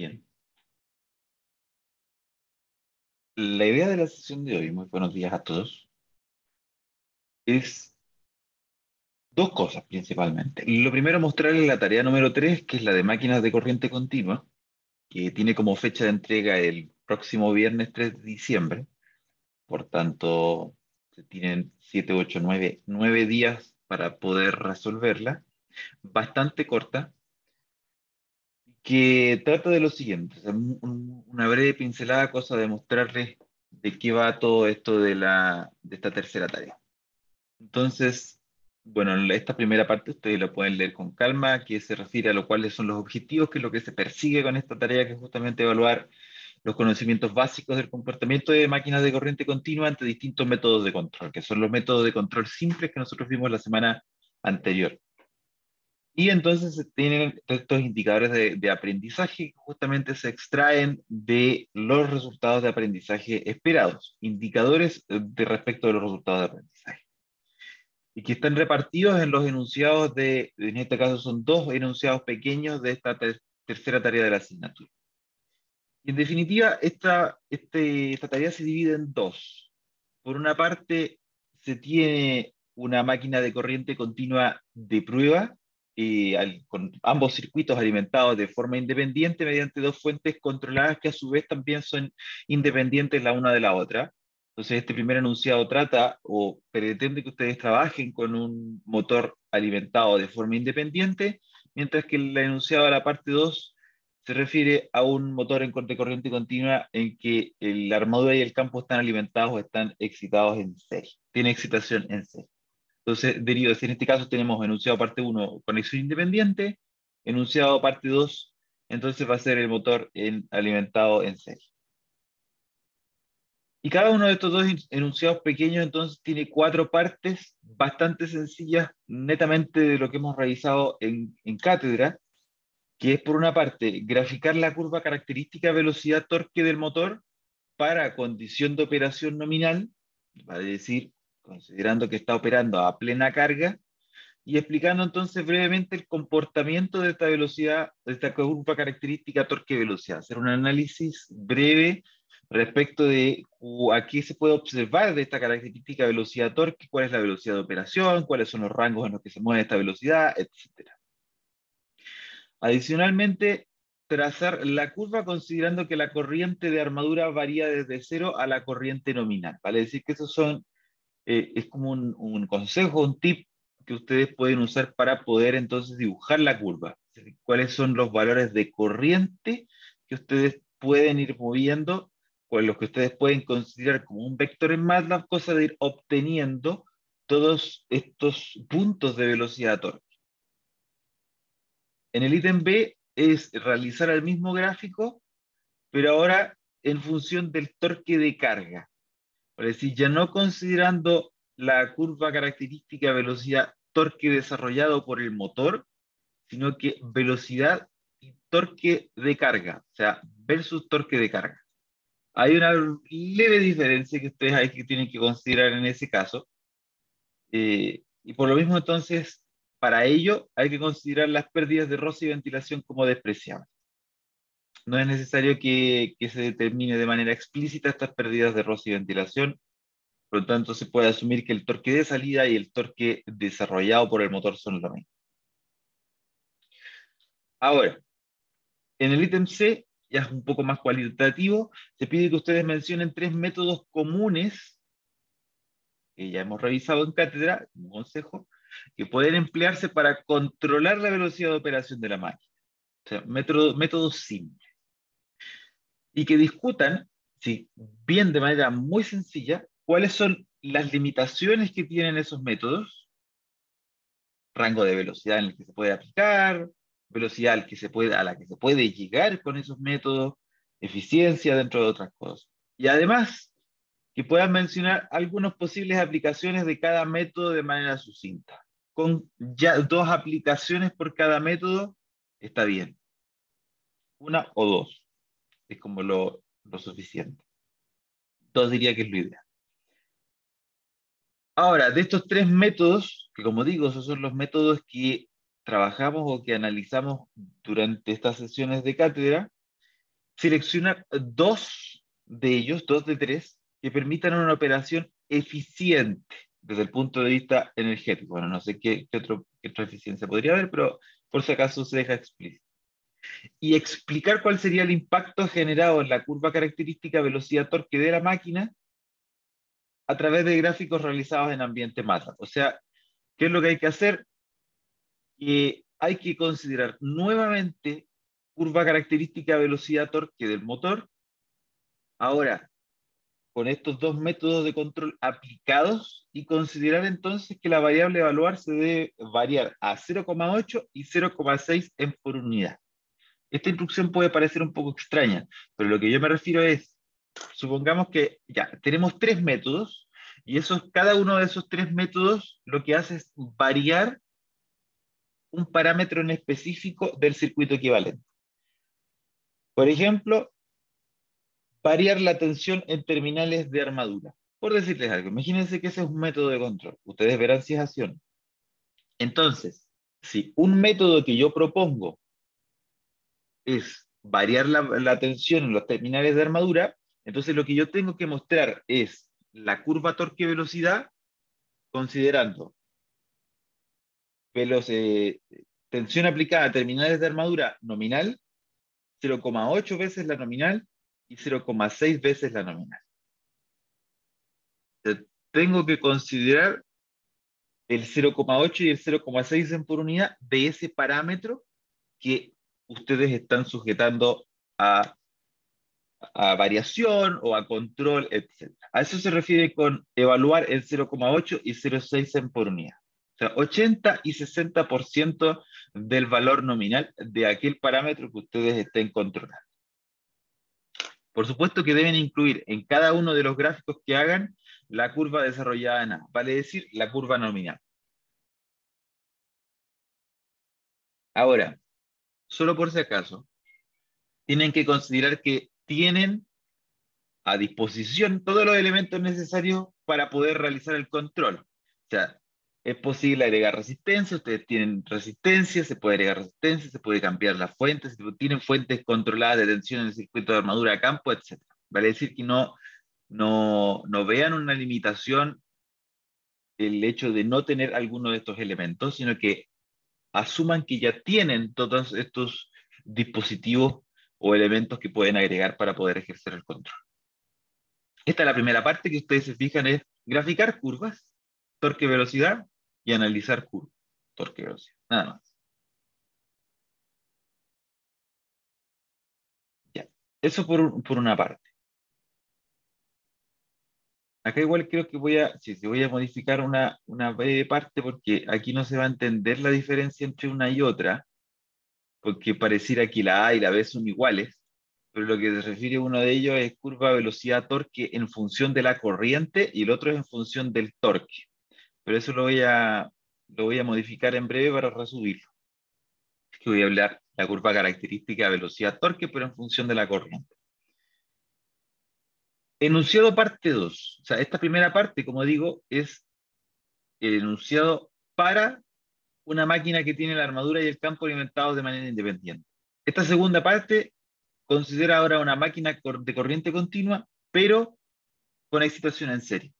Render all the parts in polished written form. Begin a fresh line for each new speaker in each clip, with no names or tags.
Bien. La idea de la sesión de hoy, muy buenos días a todos, es dos cosas principalmente. Lo primero, mostrarles la tarea número 3, que es la de máquinas de corriente continua, que tiene como fecha de entrega el próximo viernes 3 de diciembre. Por tanto, se tienen 7, 8, 9 días para poder resolverla. Bastante corta, que trata de lo siguiente, o sea, una breve pincelada, cosa de mostrarles de qué va todo esto de esta tercera tarea. Entonces, bueno, esta primera parte ustedes la pueden leer con calma, que se refiere a lo cuáles son los objetivos, que es lo que se persigue con esta tarea, que es justamente evaluar los conocimientos básicos del comportamiento de máquinas de corriente continua ante distintos métodos de control, que son los métodos de control simples que nosotros vimos la semana anterior. Y entonces se tienen estos indicadores de aprendizaje que justamente se extraen de los resultados de aprendizaje esperados, indicadores de respecto de los resultados de aprendizaje y que están repartidos en los enunciados en este caso son dos enunciados pequeños de esta tercera tarea de la asignatura. Y en definitiva, esta tarea se divide en dos. Por una parte, se tiene una máquina de corriente continua de prueba, con ambos circuitos alimentados de forma independiente mediante dos fuentes controladas que a su vez también son independientes la una de la otra. Entonces, este primer enunciado trata o pretende que ustedes trabajen con un motor alimentado de forma independiente, mientras que el enunciado de la parte 2 se refiere a un motor de corriente continua en que la armadura y el campo están alimentados o están excitados en serie. Tiene excitación en serie. Entonces, derivados, en este caso tenemos enunciado parte 1, conexión independiente, enunciado parte 2, entonces va a ser el motor alimentado en serie. Y cada uno de estos dos enunciados pequeños entonces tiene cuatro partes bastante sencillas, netamente de lo que hemos realizado en cátedra, que es por una parte graficar la curva característica velocidad-torque del motor para condición de operación nominal, vale decir, considerando que está operando a plena carga, y explicando entonces brevemente el comportamiento de esta velocidad, de esta curva característica torque-velocidad, hacer un análisis breve respecto de a qué se puede observar de esta característica velocidad-torque, cuál es la velocidad de operación, cuáles son los rangos en los que se mueve esta velocidad, etc. Adicionalmente, trazar la curva considerando que la corriente de armadura varía desde cero a la corriente nominal. Vale decir que esos son, es como un consejo, un tip que ustedes pueden usar para poder entonces dibujar la curva. Es decir, cuáles son los valores de corriente que ustedes pueden ir moviendo, con los que ustedes pueden considerar como un vector en MATLAB, cosa de ir obteniendo todos estos puntos de velocidad torque. En el ítem B es realizar el mismo gráfico, pero ahora en función del torque de carga. Es decir, ya no considerando la curva característica velocidad torque desarrollado por el motor, sino que velocidad y torque de carga, o sea, versus torque de carga. Hay una leve diferencia que ustedes hay que tienen que considerar en ese caso, y por lo mismo entonces, para ello hay que considerar las pérdidas de roce y ventilación como despreciables. No es necesario que se determine de manera explícita estas pérdidas de roce y ventilación, por lo tanto se puede asumir que el torque de salida y el torque desarrollado por el motor son lo mismo. Ahora, en el ítem C, ya es un poco más cualitativo, se pide que ustedes mencionen tres métodos comunes que ya hemos revisado en cátedra, como consejo, que pueden emplearse para controlar la velocidad de operación de la máquina. O sea, métodos simples. Y que discutan, sí, bien de manera muy sencilla, cuáles son las limitaciones que tienen esos métodos, rango de velocidad en el que se puede aplicar, velocidad a la que se puede llegar con esos métodos, eficiencia dentro de otras cosas. Y además, que puedan mencionar algunas posibles aplicaciones de cada método de manera sucinta. Con ya dos aplicaciones por cada método, está bien. Una o dos, es como lo suficiente. Dos diría que es lo ideal. Ahora, de estos tres métodos, que como digo, esos son los métodos que trabajamos o que analizamos durante estas sesiones de cátedra, seleccionar dos de ellos, dos de tres, que permitan una operación eficiente desde el punto de vista energético. Bueno, no sé qué otra eficiencia podría haber, pero por si acaso se deja explícito. Y explicar cuál sería el impacto generado en la curva característica velocidad-torque de la máquina a través de gráficos realizados en ambiente MATLAB. O sea, ¿qué es lo que hay que hacer? Que hay que considerar nuevamente curva característica velocidad-torque del motor. Ahora, con estos dos métodos de control aplicados y considerar entonces que la variable a evaluar se debe variar a 0,8 y 0,6 en por unidad. Esta instrucción puede parecer un poco extraña, pero lo que yo me refiero es, supongamos que ya tenemos tres métodos y cada uno de esos tres métodos lo que hace es variar un parámetro en específico del circuito equivalente. Por ejemplo, variar la tensión en terminales de armadura. Por decirles algo, imagínense que ese es un método de control. Ustedes verán si es así o no. Entonces, si un método que yo propongo es variar la tensión en los terminales de armadura, entonces lo que yo tengo que mostrar es la curva torque-velocidad considerando tensión aplicada a terminales de armadura nominal, 0,8 veces la nominal y 0,6 veces la nominal. Tengo que considerar el 0,8 y el 0,6 en por unidad de ese parámetro que ustedes están sujetando a, a variación o a control, etc. A eso se refiere con evaluar el 0,8 y 0,6 en por unidad. O sea, 80 y 60% del valor nominal de aquel parámetro que ustedes estén controlando. Por supuesto que deben incluir en cada uno de los gráficos que hagan la curva desarrollada en A, vale decir, la curva nominal. Ahora, solo por si acaso, tienen que considerar que tienen a disposición todos los elementos necesarios para poder realizar el control. O sea, es posible agregar resistencia, ustedes tienen resistencia, se puede agregar resistencia, se puede cambiar las fuentes, tienen fuentes controladas de tensión en el circuito de armadura a campo, etc. Vale decir que no vean una limitación el hecho de no tener alguno de estos elementos, sino que asuman que ya tienen todos estos dispositivos o elementos que pueden agregar para poder ejercer el control. Esta es la primera parte que ustedes se fijan, es graficar curvas, torque-velocidad y analizar curvas, torque-velocidad, nada más. Ya. Eso por una parte. Acá igual creo que voy a modificar una breve parte porque aquí no se va a entender la diferencia entre una y otra, porque pareciera que la A y la B son iguales, pero lo que se refiere a uno de ellos es curva velocidad-torque en función de la corriente y el otro es en función del torque. Pero eso lo voy a modificar en breve para resumirlo. Que voy a hablar la curva característica velocidad-torque, pero en función de la corriente. Enunciado parte 2. O sea, esta primera parte, como digo, es el enunciado para una máquina que tiene la armadura y el campo alimentados de manera independiente. Esta segunda parte considera ahora una máquina de corriente continua, pero con excitación en serie.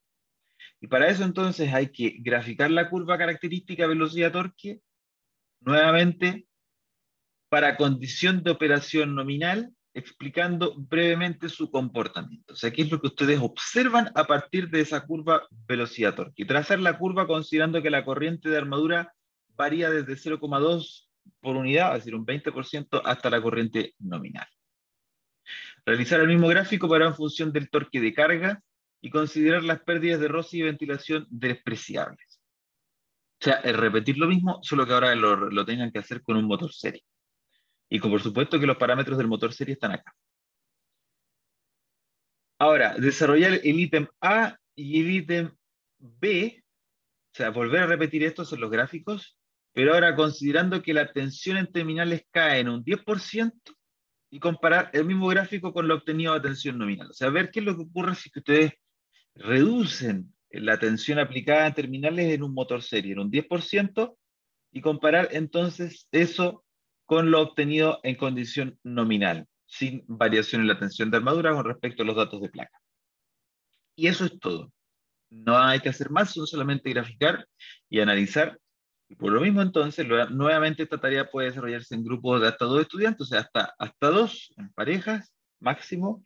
Y para eso entonces hay que graficar la curva característica velocidad-torque nuevamente para condición de operación nominal, explicando brevemente su comportamiento. O sea, qué es lo que ustedes observan a partir de esa curva velocidad-torque. Y trazar la curva considerando que la corriente de armadura varía desde 0,2 por unidad, es decir, un 20%, hasta la corriente nominal. Realizar el mismo gráfico para en función del torque de carga y considerar las pérdidas de roce y ventilación despreciables. O sea, es repetir lo mismo, solo que ahora lo tengan que hacer con un motor serie. Y por supuesto que los parámetros del motor serie están acá. Ahora, desarrollar el ítem A y el ítem B, o sea, volver a repetir estos en los gráficos, pero ahora considerando que la tensión en terminales cae en un 10% y comparar el mismo gráfico con lo obtenido de tensión nominal. O sea, ver qué es lo que ocurre si que ustedes reducen la tensión aplicada en terminales en un motor serie en un 10% y comparar entonces eso con lo obtenido en condición nominal. sin variación en la tensión de armadura con respecto a los datos de placa. Y eso es todo. No hay que hacer más, son solamente graficar y analizar. Y por lo mismo, entonces, nuevamente esta tarea puede desarrollarse en grupos de hasta 2 estudiantes, o sea, hasta dos, en parejas, máximo.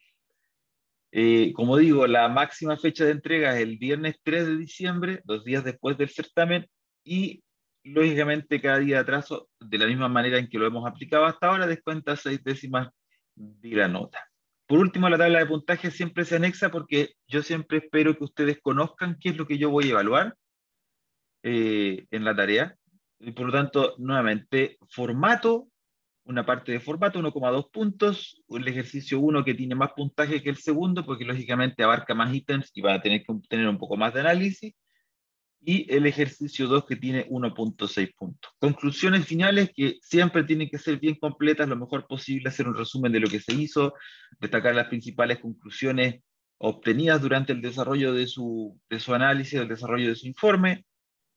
Como digo, la máxima fecha de entrega es el viernes 3 de diciembre, 2 días después del certamen, y lógicamente cada día de atraso, de la misma manera en que lo hemos aplicado hasta ahora, descuenta 6 décimas de la nota. Por último, la tabla de puntaje siempre se anexa porque yo siempre espero que ustedes conozcan qué es lo que yo voy a evaluar en la tarea. Y por lo tanto, nuevamente, formato, una parte de formato, 1,2 puntos, el ejercicio 1 que tiene más puntaje que el segundo, porque lógicamente abarca más ítems y va a tener que tener un poco más de análisis, y el ejercicio 2 que tiene 1,6 puntos. Conclusiones finales que siempre tienen que ser bien completas, lo mejor posible, hacer un resumen de lo que se hizo, destacar las principales conclusiones obtenidas durante el desarrollo de su análisis, el desarrollo de su informe,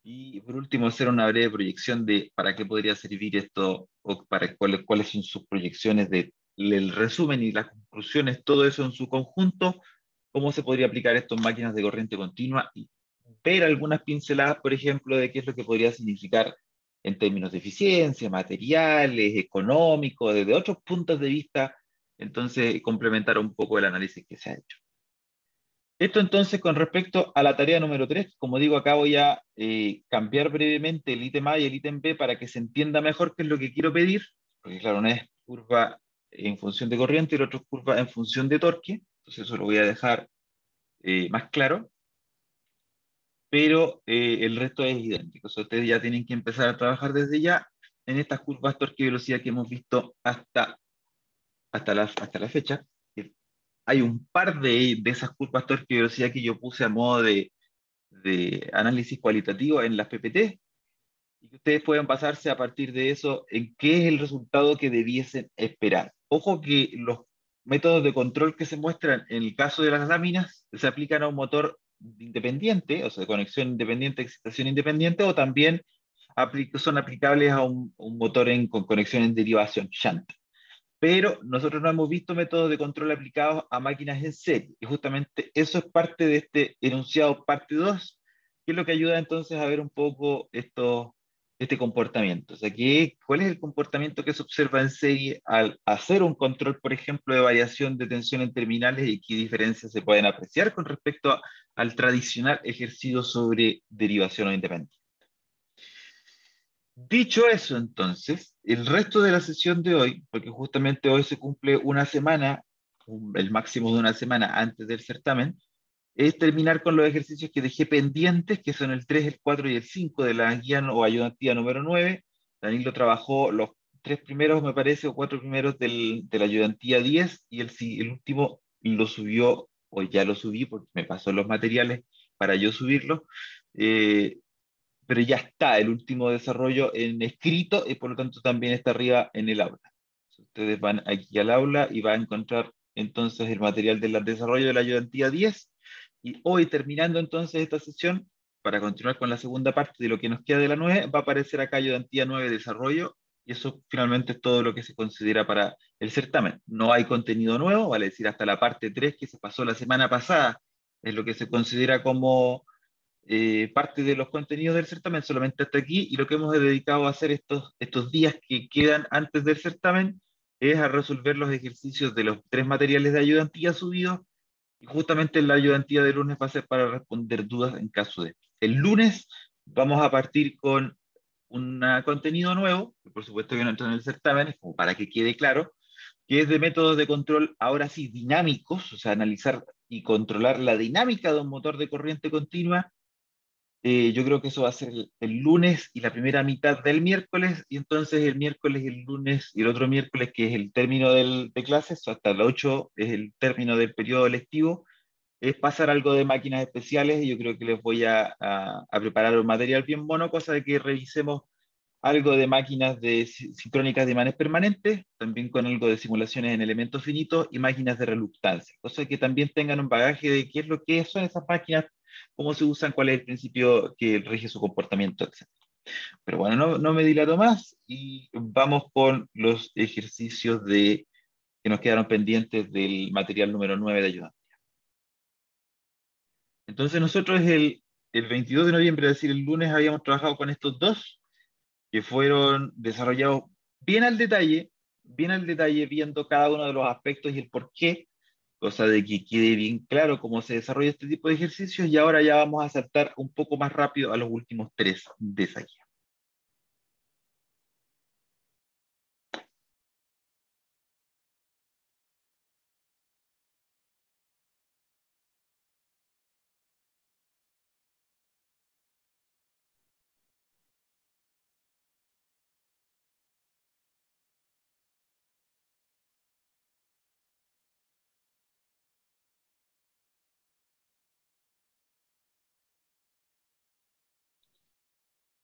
y por último, hacer una breve proyección de para qué podría servir esto o para cuáles son sus proyecciones del resumen y las conclusiones, todo eso en su conjunto, cómo se podría aplicar esto en máquinas de corriente continua y ver algunas pinceladas, por ejemplo, de qué es lo que podría significar en términos de eficiencia, materiales, económicos, desde otros puntos de vista, entonces complementar un poco el análisis que se ha hecho. Esto entonces con respecto a la tarea número 3, como digo, acá voy a cambiar brevemente el ítem A y el ítem B para que se entienda mejor qué es lo que quiero pedir, porque claro, una es curva en función de corriente y el otro es curva en función de torque, entonces eso lo voy a dejar más claro, pero el resto es idéntico, o sea, ustedes ya tienen que empezar a trabajar desde ya en estas curvas torque y velocidad que hemos visto hasta la fecha. Hay un par de esas curvas torque y velocidad que yo puse a modo de análisis cualitativo en las PPT y que ustedes pueden basarse a partir de eso en qué es el resultado que debiesen esperar. Ojo que los métodos de control que se muestran en el caso de las láminas se aplican a un motor independiente, o sea, de conexión independiente, excitación independiente, o también son aplicables a un motor con conexión en derivación, shunt. Pero nosotros no hemos visto métodos de control aplicados a máquinas en serie. Y justamente eso es parte de este enunciado parte 2, que es lo que ayuda entonces a ver un poco este comportamiento. O sea, ¿cuál es el comportamiento que se observa en serie al hacer un control, por ejemplo, de variación de tensión en terminales y qué diferencias se pueden apreciar con respecto al tradicional ejercicio sobre derivación o independencia? Dicho eso, entonces, el resto de la sesión de hoy, porque justamente hoy se cumple una semana, el máximo de una semana antes del certamen, es terminar con los ejercicios que dejé pendientes, que son el 3, el 4 y el 5 de la guía o ayudantía número 9. Danilo trabajó los 3 primeros, me parece, o 4 primeros de la ayudantía 10, y el último lo subió, o ya lo subí, porque me pasó los materiales para yo subirlo. Eh, pero ya está el último desarrollo en escrito y por lo tanto también está arriba en el aula. Ustedes van aquí al aula y van a encontrar entonces el material del desarrollo de la ayudantía 10 y hoy terminando entonces esta sesión, para continuar con la segunda parte de lo que nos queda de la 9, va a aparecer acá ayudantía 9 desarrollo y eso finalmente es todo lo que se considera para el certamen. No hay contenido nuevo, vale decir hasta la parte 3 que se pasó la semana pasada, es lo que se considera como parte de los contenidos del certamen, solamente hasta aquí, y lo que hemos dedicado a hacer estos días que quedan antes del certamen es a resolver los ejercicios de los 3 materiales de ayudantía subidos, y justamente la ayudantía de lunes va a ser para responder dudas en caso de. El lunes vamos a partir con un contenido nuevo, que por supuesto que no entra en el certamen, como para que quede claro, que es de métodos de control, ahora sí, dinámicos, o sea, analizar y controlar la dinámica de un motor de corriente continua. Yo creo que eso va a ser el lunes y la primera mitad del miércoles, y entonces el miércoles y el lunes y el otro miércoles, que es el término de clases, hasta el 8 es el término del periodo lectivo, es pasar algo de máquinas especiales, y yo creo que les voy a preparar un material bien mono, cosa de que revisemos algo de máquinas sincrónicas de imanes permanentes, también con algo de simulaciones en elementos finitos y máquinas de reluctancia, cosa que también tengan un bagaje de qué es lo que son esas máquinas, cómo se usan, cuál es el principio que rige su comportamiento, etc. Pero bueno, no me dilato más y vamos con los ejercicios de que nos quedaron pendientes del material número 9 de ayuda. Entonces nosotros el 22 de noviembre, es decir, el lunes, habíamos trabajado con estos dos, que fueron desarrollados bien al detalle, viendo cada uno de los aspectos y el por qué, cosa de que quede bien claro cómo se desarrolla este tipo de ejercicios, y ahora ya vamos a saltar un poco más rápido a los últimos tres de esa guía.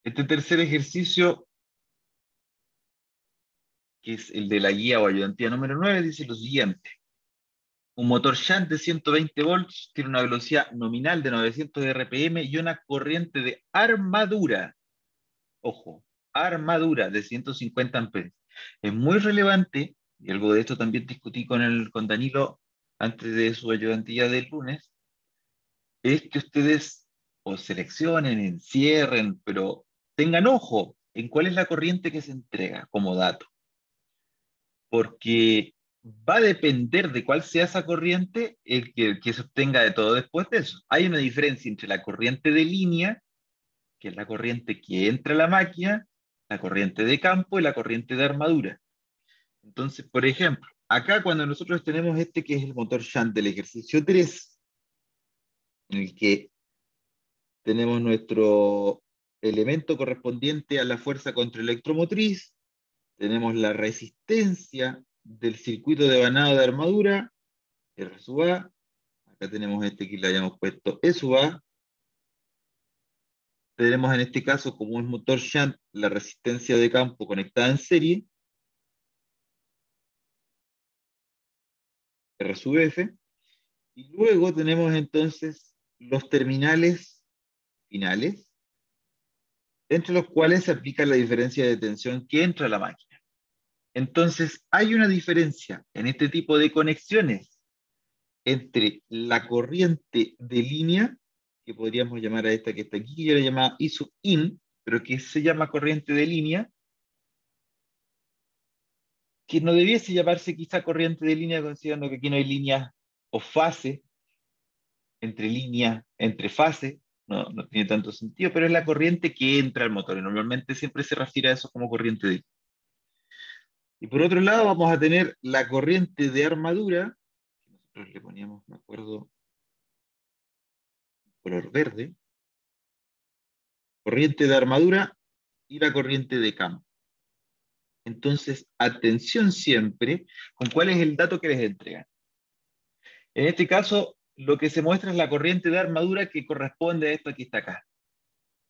Este tercer ejercicio, que es el de la guía o ayudantía número 9, dice lo siguiente. Un motor shunt de 120 volts tiene una velocidad nominal de 900 RPM y una corriente de armadura, ojo, armadura de 150 amperes. Es muy relevante, y algo de esto también discutí con Danilo antes de su ayudantía del lunes, es que ustedes o seleccionen, encierren, pero tengan ojo en cuál es la corriente que se entrega como dato, porque va a depender de cuál sea esa corriente el que se obtenga de todo después de eso. Hay una diferencia entre la corriente de línea, que es la corriente que entra a la máquina, la corriente de campo y la corriente de armadura. Entonces, por ejemplo, acá cuando nosotros tenemos este que es el motor shunt del ejercicio 3, en el que tenemos nuestro elemento correspondiente a la fuerza contraelectromotriz, tenemos la resistencia del circuito de vanado de armadura, R sub A, acá tenemos este que le hayamos puesto E sub A, tenemos en este caso como un motor shunt la resistencia de campo conectada en serie, R sub F, y luego tenemos entonces los terminales finales, entre los cuales se aplica la diferencia de tensión que entra a la máquina. Entonces, hay una diferencia en este tipo de conexiones entre la corriente de línea, que podríamos llamar a esta que está aquí, que yo la llamaba I sub in, pero que se llama corriente de línea, que no debiese llamarse quizá corriente de línea, considerando que aquí no hay líneas o fase, entre líneas, entre fases, no tiene tanto sentido, pero es la corriente que entra al motor, y normalmente siempre se refiere a eso como corriente de línea. Y por otro lado vamos a tener la corriente de armadura, que nosotros le poníamos, me acuerdo, color verde, corriente de armadura y la corriente de campo. Entonces, atención siempre con cuál es el dato que les entregan. En este caso, lo que se muestra es la corriente de armadura que corresponde a esto que está acá.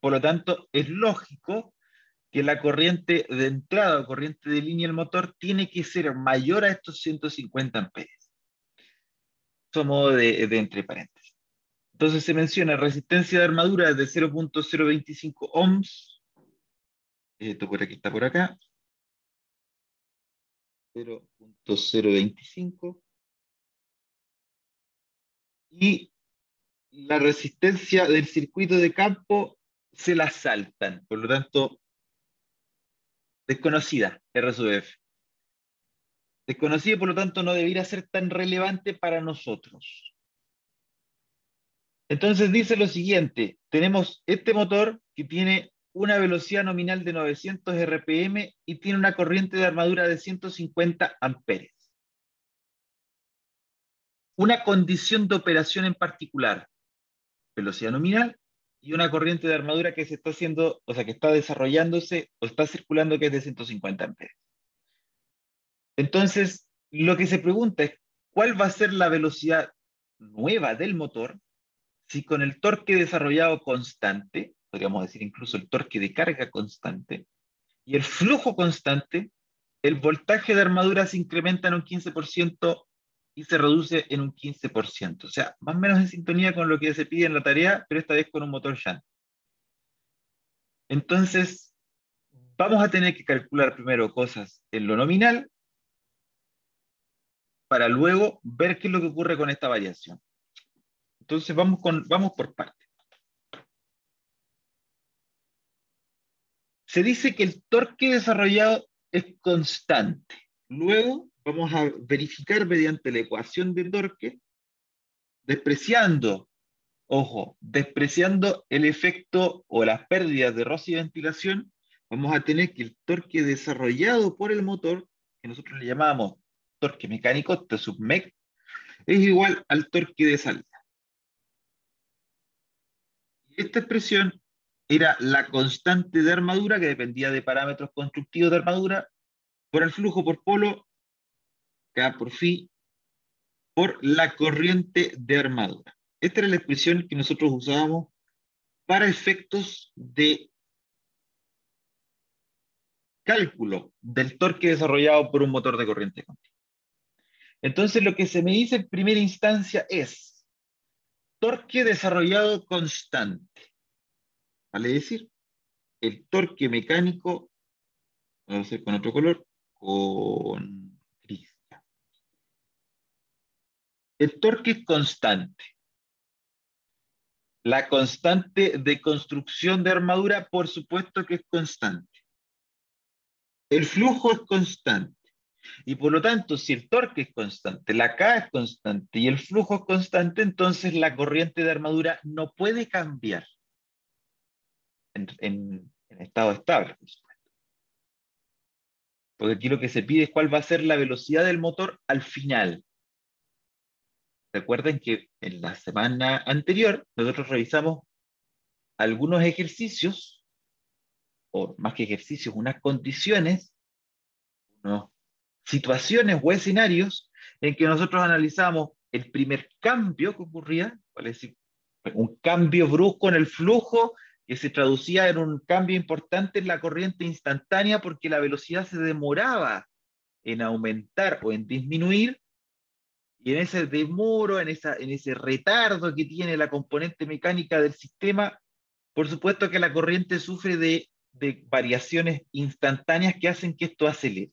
Por lo tanto, es lógico que la corriente de entrada o corriente de línea del motor tiene que ser mayor a estos 150 amperes. Eso modo de entre paréntesis. Entonces se menciona resistencia de armadura de 0.025 ohms. Esto por aquí está por acá. 0.025. Y la resistencia del circuito de campo se la saltan. Por lo tanto, desconocida, R sub F. Desconocida, por lo tanto, no debería ser tan relevante para nosotros. Entonces dice lo siguiente, tenemos este motor que tiene una velocidad nominal de 900 RPM y tiene una corriente de armadura de 150 amperes. Una condición de operación en particular, velocidad nominal y una corriente de armadura que se está haciendo, o sea, que está desarrollándose o está circulando que es de 150 amperes. Entonces, lo que se pregunta es, ¿cuál va a ser la velocidad nueva del motor si con el torque desarrollado constante, podríamos decir incluso el torque de carga constante, y el flujo constante, el voltaje de armadura se incrementa en un 15% y se reduce en un 15%? O sea, más o menos en sintonía con lo que se pide en la tarea, pero esta vez con un motor shunt. Entonces, vamos a tener que calcular primero cosas en lo nominal para luego ver qué es lo que ocurre con esta variación. Entonces vamos por partes. Se dice que el torque desarrollado es constante. Luego vamos a verificar mediante la ecuación de torque, despreciando, ojo, despreciando el efecto o las pérdidas de roce y ventilación, vamos a tener que el torque desarrollado por el motor, que nosotros le llamamos torque mecánico, T sub mec, es igual al torque de salida. Esta expresión era la constante de armadura que dependía de parámetros constructivos de armadura por el flujo por polo, K por phi, por la corriente de armadura. Esta era la expresión que nosotros usábamos para efectos de cálculo del torque desarrollado por un motor de corriente continua. Entonces lo que se me dice en primera instancia es torque desarrollado constante. Vale decir, el torque mecánico, vamos a hacer con otro color, con gris. El torque es constante. La constante de construcción de armadura, por supuesto que es constante. El flujo es constante. Y por lo tanto, si el torque es constante, la K es constante y el flujo es constante, entonces la corriente de armadura no puede cambiar en estado estable, por supuesto. Porque aquí lo que se pide es cuál va a ser la velocidad del motor al final. Recuerden que en la semana anterior nosotros revisamos algunos ejercicios, o más que ejercicios, unas condiciones, unas situaciones o escenarios en que nosotros analizamos el primer cambio que ocurría, es decir, un cambio brusco en el flujo que se traducía en un cambio importante en la corriente instantánea porque la velocidad se demoraba en aumentar o en disminuir, y en ese demoro, en ese retardo que tiene la componente mecánica del sistema, por supuesto que la corriente sufre de variaciones instantáneas que hacen que esto acelere.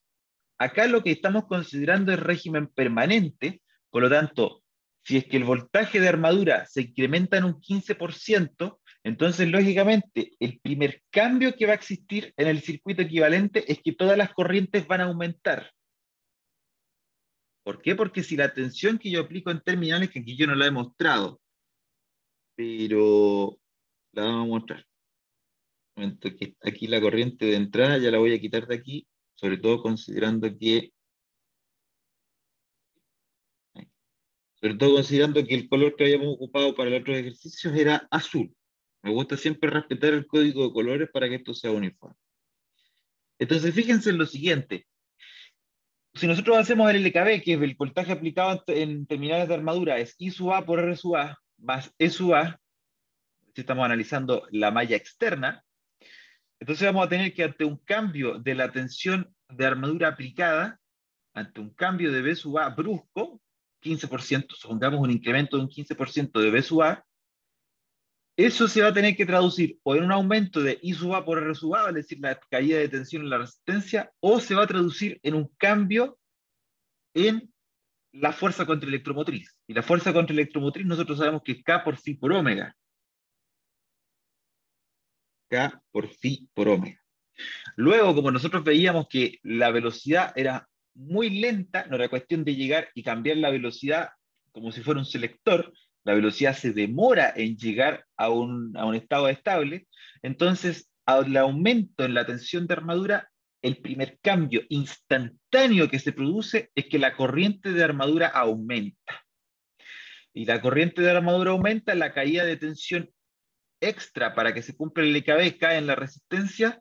Acá lo que estamos considerando es régimen permanente, por lo tanto, si es que el voltaje de armadura se incrementa en un 15%, entonces lógicamente el primer cambio que va a existir en el circuito equivalente es que todas las corrientes van a aumentar. ¿Por qué? Porque si la tensión que yo aplico en terminales, que aquí yo no la he mostrado, pero la vamos a mostrar. Un momento, que aquí la corriente de entrada ya la voy a quitar de aquí, sobre todo considerando que el color que habíamos ocupado para los otros ejercicios era azul. Me gusta siempre respetar el código de colores para que esto sea uniforme. Entonces, fíjense en lo siguiente. Si nosotros hacemos el LKB, que es el voltaje aplicado en terminales de armadura, es I sub A por R sub A más E sub A, si estamos analizando la malla externa, entonces vamos a tener que ante un cambio de la tensión de armadura aplicada, ante un cambio de B sub A brusco, 15%, supongamos un incremento de un 15% de B sub A, eso se va a tener que traducir o en un aumento de I sub A por R sub A, es decir, la caída de tensión en la resistencia, o se va a traducir en un cambio en la fuerza contraelectromotriz. Y la fuerza contraelectromotriz nosotros sabemos que es K por phi por omega. K por phi por omega. Luego, como nosotros veíamos que la velocidad era muy lenta, no era cuestión de llegar y cambiar la velocidad como si fuera un selector, la velocidad se demora en llegar a un estado estable, entonces al aumento en la tensión de armadura, el primer cambio instantáneo que se produce es que la corriente de armadura aumenta. Y la corriente de armadura aumenta, la caída de tensión extra para que se cumpla el LKB cae en la resistencia,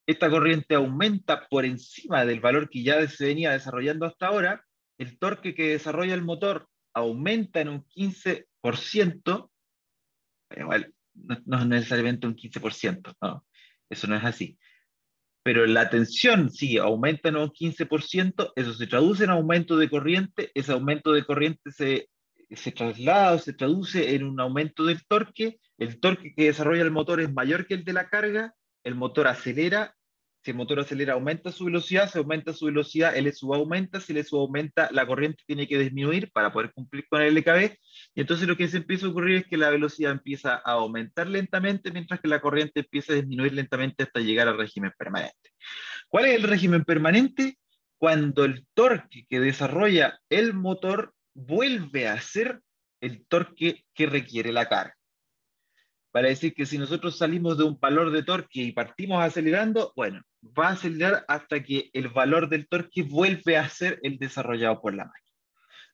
esta corriente aumenta por encima del valor que ya se venía desarrollando hasta ahora, el torque que desarrolla el motor aumenta en un 15%, igual, no es necesariamente un 15%, no, eso no es así. Pero la tensión sí aumenta en un 15%, eso se traduce en aumento de corriente, ese aumento de corriente se traslada o se traduce en un aumento del torque, el torque que desarrolla el motor es mayor que el de la carga, el motor acelera, Si el motor acelera, aumenta su velocidad, si aumenta su velocidad, el SU aumenta, si el SU aumenta, la corriente tiene que disminuir para poder cumplir con el LKB, y entonces lo que se empieza a ocurrir es que la velocidad empieza a aumentar lentamente, mientras que la corriente empieza a disminuir lentamente hasta llegar al régimen permanente. ¿Cuál es el régimen permanente? Cuando el torque que desarrolla el motor vuelve a ser el torque que requiere la carga. Para decir que si nosotros salimos de un valor de torque y partimos acelerando, bueno, va a acelerar hasta que el valor del torque vuelve a ser el desarrollado por la máquina.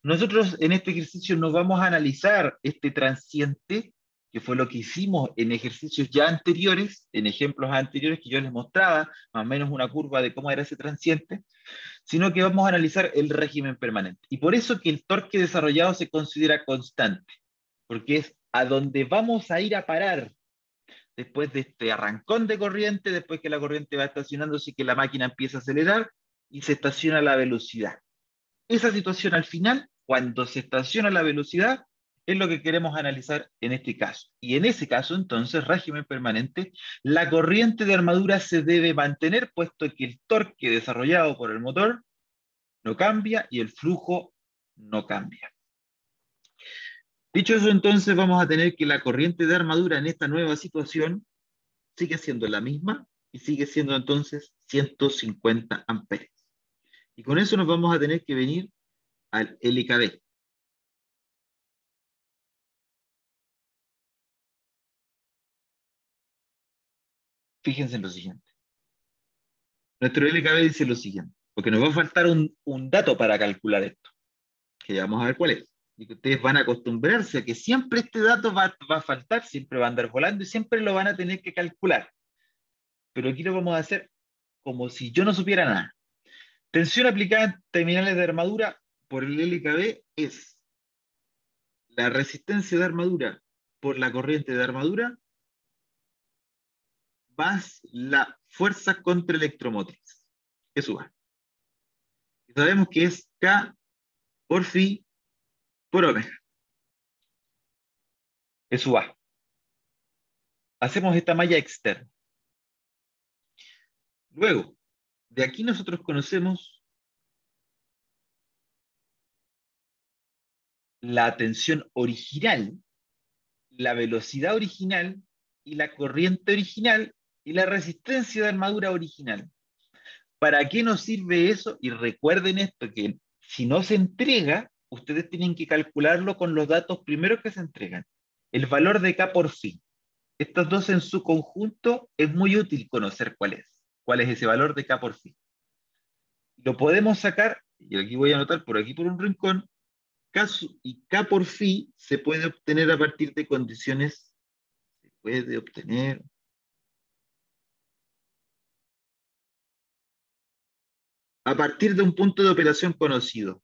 Nosotros en este ejercicio no vamos a analizar este transiente, que fue lo que hicimos en ejercicios ya anteriores, en ejemplos anteriores que yo les mostraba, más o menos una curva de cómo era ese transiente, sino que vamos a analizar el régimen permanente. Y por eso que el torque desarrollado se considera constante, porque es a donde vamos a ir a parar después de este arrancón de corriente, después que la corriente va estacionándose y que la máquina empieza a acelerar y se estaciona la velocidad. Esa situación al final, cuando se estaciona la velocidad, es lo que queremos analizar en este caso. Y en ese caso, entonces, régimen permanente, la corriente de armadura se debe mantener, puesto que el torque desarrollado por el motor no cambia y el flujo no cambia. Dicho eso, entonces vamos a tener que la corriente de armadura en esta nueva situación sigue siendo la misma y sigue siendo entonces 150 amperes. Y con eso nos vamos a tener que venir al LKB. Fíjense en lo siguiente. Nuestro LKB dice lo siguiente, porque nos va a faltar un dato para calcular esto, que ya vamos a ver cuál es. Y que ustedes van a acostumbrarse a que siempre este dato va a faltar, siempre va a andar volando y siempre lo van a tener que calcular. Pero aquí lo vamos a hacer como si yo no supiera nada. Tensión aplicada en terminales de armadura por el LKB es la resistencia de armadura por la corriente de armadura más la fuerza contraelectromotriz. Eso va. Y sabemos que es K por phi por omega. Eso va. Hacemos esta malla externa. Luego, de aquí nosotros conocemos la tensión original, la velocidad original y la corriente original y la resistencia de armadura original. ¿Para qué nos sirve eso? Y recuerden esto, que si no se entrega, ustedes tienen que calcularlo con los datos primeros que se entregan. El valor de K por phi. Estos dos en su conjunto es muy útil conocer cuál es. ¿Cuál es ese valor de K por phi? Lo podemos sacar, y aquí voy a anotar por aquí por un rincón, y K por phi se puede obtener a partir de condiciones, se puede obtener a partir de un punto de operación conocido.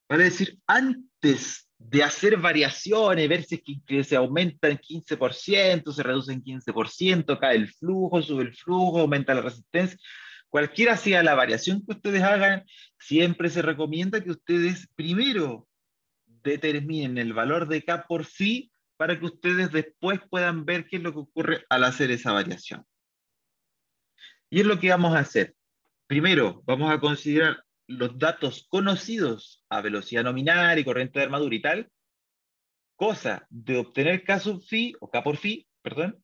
Vale decir, antes de hacer variaciones, ver si es que se aumenta en 15%, se reduce en 15%, cae el flujo, sube el flujo, aumenta la resistencia. Cualquiera sea la variación que ustedes hagan, siempre se recomienda que ustedes primero determinen el valor de K por phi para que ustedes después puedan ver qué es lo que ocurre al hacer esa variación. Y es lo que vamos a hacer. Primero, vamos a considerar los datos conocidos a velocidad nominal y corriente de armadura y tal, cosa de obtener K sub phi, o K por phi, perdón,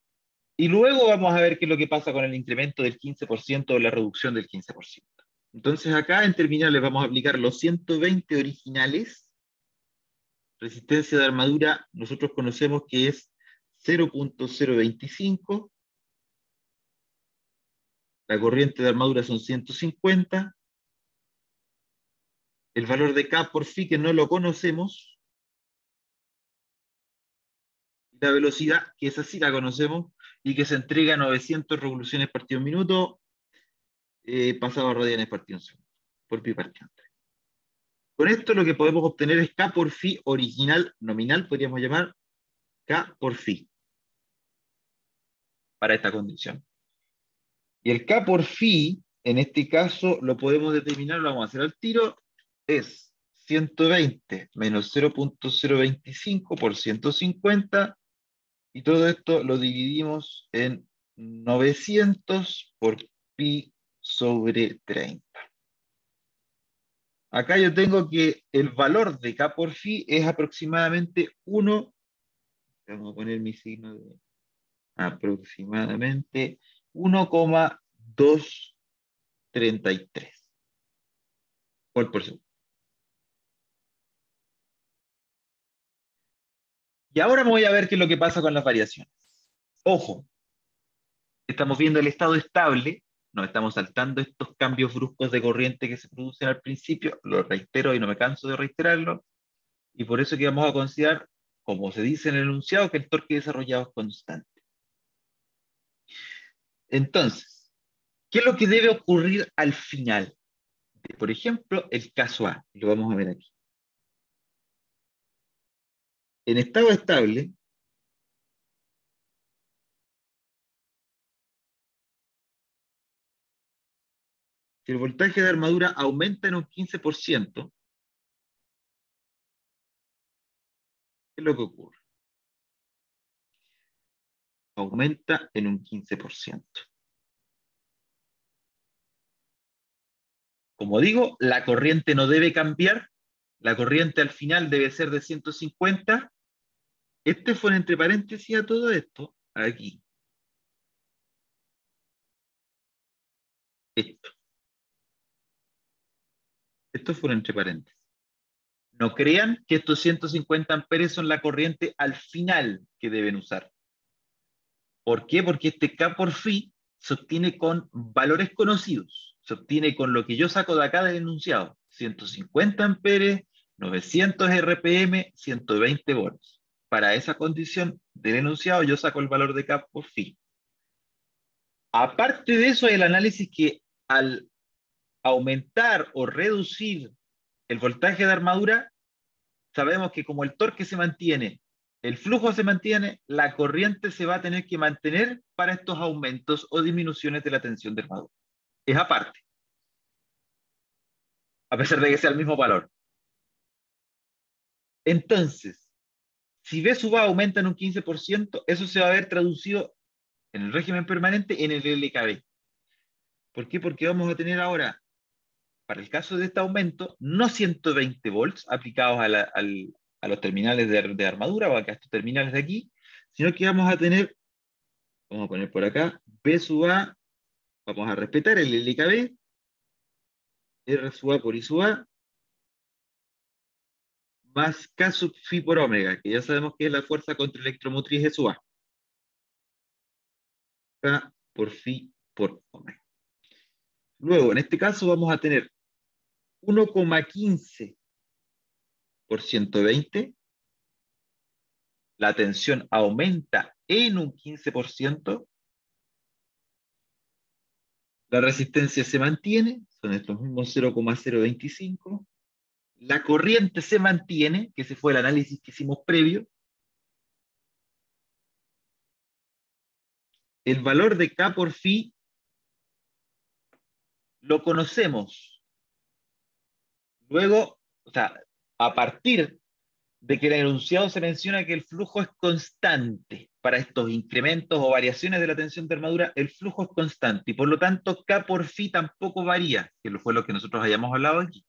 y luego vamos a ver qué es lo que pasa con el incremento del 15% o la reducción del 15%. Entonces acá en terminales vamos a aplicar los 120 originales. Resistencia de armadura nosotros conocemos que es 0.025. La corriente de armadura son 150. El valor de K por phi que no lo conocemos. La velocidad, que esa sí la conocemos, y que se entrega a 900 revoluciones partido en minuto, pasado a radianes partido en segundo, por pi partido en 3. Con esto lo que podemos obtener es K por phi original nominal, podríamos llamar K por phi, para esta condición. Y el K por phi en este caso lo podemos determinar, lo vamos a hacer al tiro, es 120 menos 0.025 por 150, y todo esto lo dividimos en 900 por pi sobre 30. Acá yo tengo que el valor de K por phi es aproximadamente 1, vamos a poner mi signo de aproximadamente 1,233 por segundo. Y ahora me voy a ver qué es lo que pasa con las variaciones. Ojo, estamos viendo el estado estable, nos estamos saltando estos cambios bruscos de corriente que se producen al principio, lo reitero y no me canso de reiterarlo, y por eso que vamos a considerar, como se dice en el enunciado, que el torque desarrollado es constante. Entonces, ¿qué es lo que debe ocurrir al final? Por ejemplo, el caso A, lo vamos a ver aquí. En estado estable, si el voltaje de armadura aumenta en un 15%, ¿qué es lo que ocurre? Aumenta en un 15%. Como digo, la corriente no debe cambiar, la corriente al final debe ser de 150. Este fue entre paréntesis a todo esto, aquí. Esto. Esto fue entre paréntesis. No crean que estos 150 amperes son la corriente al final que deben usar. ¿Por qué? Porque este K por phi se obtiene con valores conocidos. Se obtiene con lo que yo saco de acá del enunciado. 150 amperes, 900 RPM, 120 volts. Para esa condición del enunciado yo saco el valor de K por phi. Aparte de eso, hay el análisis que al aumentar o reducir el voltaje de armadura, sabemos que como el torque se mantiene, el flujo se mantiene, la corriente se va a tener que mantener para estos aumentos o disminuciones de la tensión de armadura. Es aparte, a pesar de que sea el mismo valor. Entonces, si B sub A aumenta en un 15%, eso se va a ver traducido en el régimen permanente en el LKB. ¿Por qué? Porque vamos a tener ahora, para el caso de este aumento, no 120 volts aplicados a los terminales de armadura o a estos terminales de aquí, sino que vamos a tener, vamos a poner por acá, B sub A, vamos a respetar el LKB, R sub A por I sub A, más K sub phi por omega, que ya sabemos que es la fuerza contraelectromotriz E sub A. K por phi por omega. Luego, en este caso, vamos a tener 1,15 por 120. La tensión aumenta en un 15%. La resistencia se mantiene, son estos mismos 0,025. La corriente se mantiene, que ese fue el análisis que hicimos previo. El valor de K por phi lo conocemos. Luego, o sea, a partir de que en el enunciado se menciona que el flujo es constante para estos incrementos o variaciones de la tensión de armadura, el flujo es constante y por lo tanto K por phi tampoco varía, que fue lo que nosotros hayamos hablado aquí.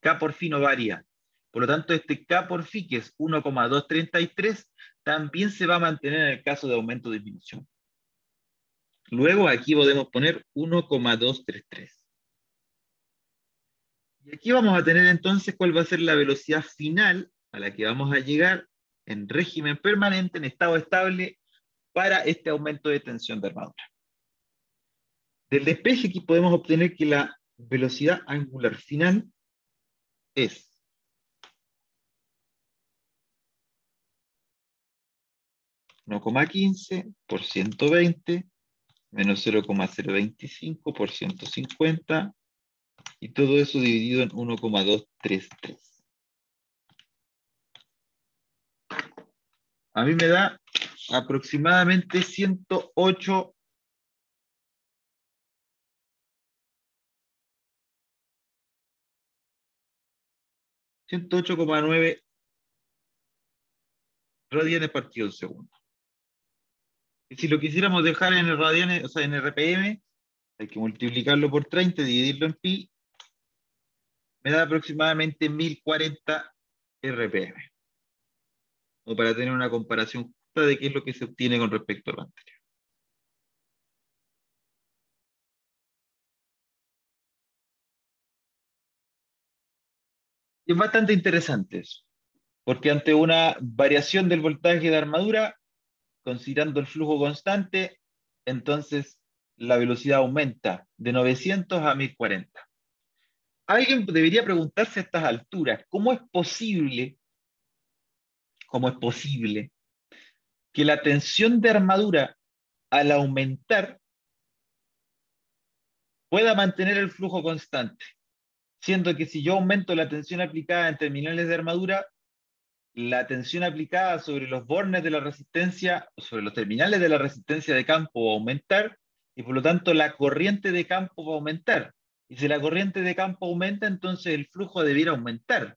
K por phi no varía. Por lo tanto, este K por phi, que es 1,233, también se va a mantener en el caso de aumento o disminución. Luego aquí podemos poner 1,233. Y aquí vamos a tener entonces cuál va a ser la velocidad final a la que vamos a llegar en régimen permanente, en estado estable, para este aumento de tensión de armadura. Del despeje aquí podemos obtener que la velocidad angular final es 1,15 por 120 menos 0,025 por 150 y todo eso dividido en 1,233. A mí me da aproximadamente 108 108,9 radianes partido en segundo. Y si lo quisiéramos dejar en radianes, o sea, en RPM, hay que multiplicarlo por 30, dividirlo en pi, me da aproximadamente 1040 RPM. O para tener una comparación justa de qué es lo que se obtiene con respecto a lo anterior. Y es bastante interesante eso, porque ante una variación del voltaje de armadura, considerando el flujo constante, entonces la velocidad aumenta de 900 a 1040. Alguien debería preguntarse a estas alturas, cómo es posible que la tensión de armadura al aumentar pueda mantener el flujo constante, siendo que si yo aumento la tensión aplicada en terminales de armadura, la tensión aplicada sobre los bornes de la resistencia, sobre los terminales de la resistencia de campo va a aumentar, y por lo tanto la corriente de campo va a aumentar. Y si la corriente de campo aumenta, entonces el flujo debiera aumentar.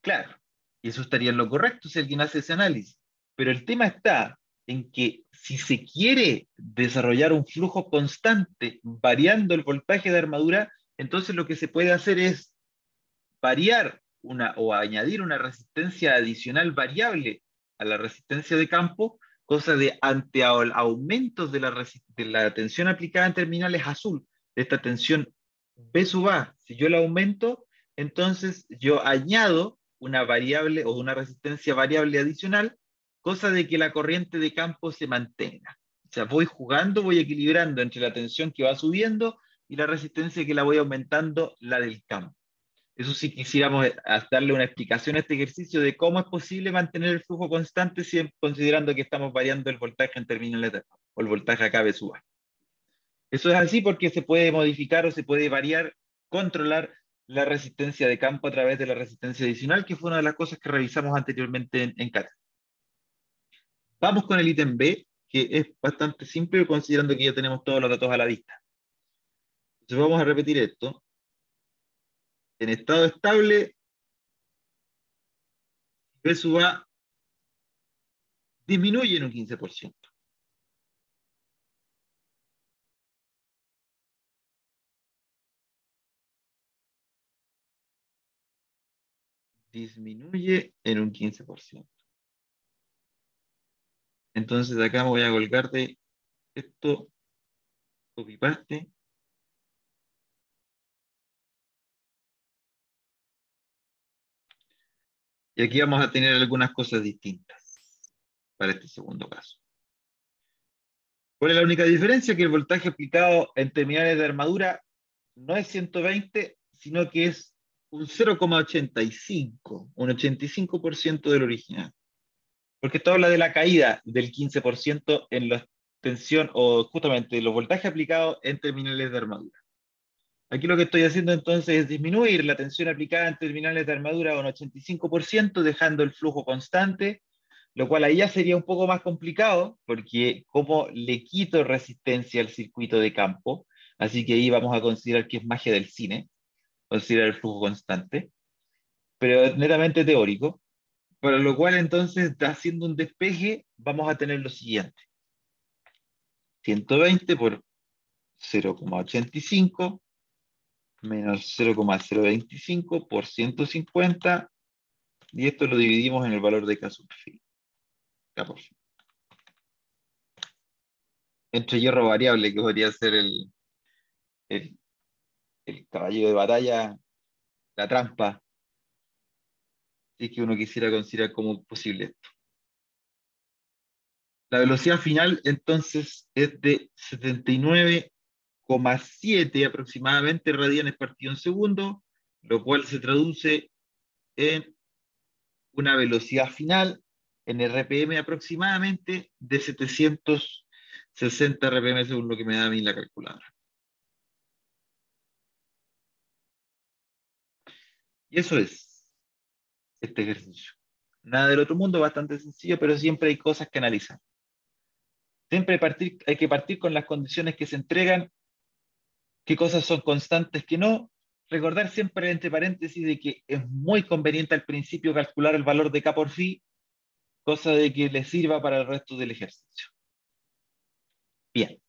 Claro, y eso estaría en lo correcto si alguien hace ese análisis. Pero el tema está en que si se quiere desarrollar un flujo constante variando el voltaje de armadura, entonces lo que se puede hacer es variar o añadir una resistencia adicional variable a la resistencia de campo, cosa de ante aumentos de la tensión aplicada en terminales azul, de esta tensión B sub A, si yo la aumento, entonces yo añado una variable o una resistencia variable adicional, cosa de que la corriente de campo se mantenga. O sea, voy jugando, voy equilibrando entre la tensión que va subiendo y la resistencia que la voy aumentando, la del campo. Eso sí quisiéramos darle una explicación a este ejercicio de cómo es posible mantener el flujo constante considerando que estamos variando el voltaje en terminales o el voltaje acá B sub A. Eso es así porque se puede modificar o se puede variar, controlar la resistencia de campo a través de la resistencia adicional, que fue una de las cosas que revisamos anteriormente en CAT. Vamos con el ítem B, que es bastante simple considerando que ya tenemos todos los datos a la vista. Entonces vamos a repetir esto. En estado estable, B sub A disminuye en un 15%. Disminuye en un 15%. Entonces acá me voy a colgar de esto, copy paste, y aquí vamos a tener algunas cosas distintas para este segundo caso. ¿Cuál es la única diferencia? Que el voltaje aplicado en terminales de armadura no es 120, sino que es un 0,85, un 85% del original. Porque esto habla de la caída del 15% en la tensión o justamente los voltajes aplicados en terminales de armadura. Aquí lo que estoy haciendo entonces es disminuir la tensión aplicada en terminales de armadura a un 85%, dejando el flujo constante, lo cual ahí ya sería un poco más complicado, porque como le quito resistencia al circuito de campo, así que ahí vamos a considerar que es magia del cine, considerar el flujo constante, pero netamente teórico, para lo cual entonces, haciendo un despeje, vamos a tener lo siguiente: 120 por 0,85 menos 0,025 por 150, y esto lo dividimos en el valor de K sub phi, K por phi. Entre hierro variable, que podría ser el, el caballo de batalla, la trampa, si es que uno quisiera considerar como posible esto. La velocidad final entonces es de 79,7 aproximadamente radianes partido en segundo, lo cual se traduce en una velocidad final en RPM aproximadamente de 760 RPM según lo que me da a mí la calculadora. Y eso es este ejercicio. Nada del otro mundo, bastante sencillo, pero siempre hay cosas que analizar. Siempre hay que partir con las condiciones que se entregan, qué cosas son constantes, que no, Recordar siempre entre paréntesis de que es muy conveniente al principio calcular el valor de K por phi, cosa de que le sirva para el resto del ejercicio. Bien,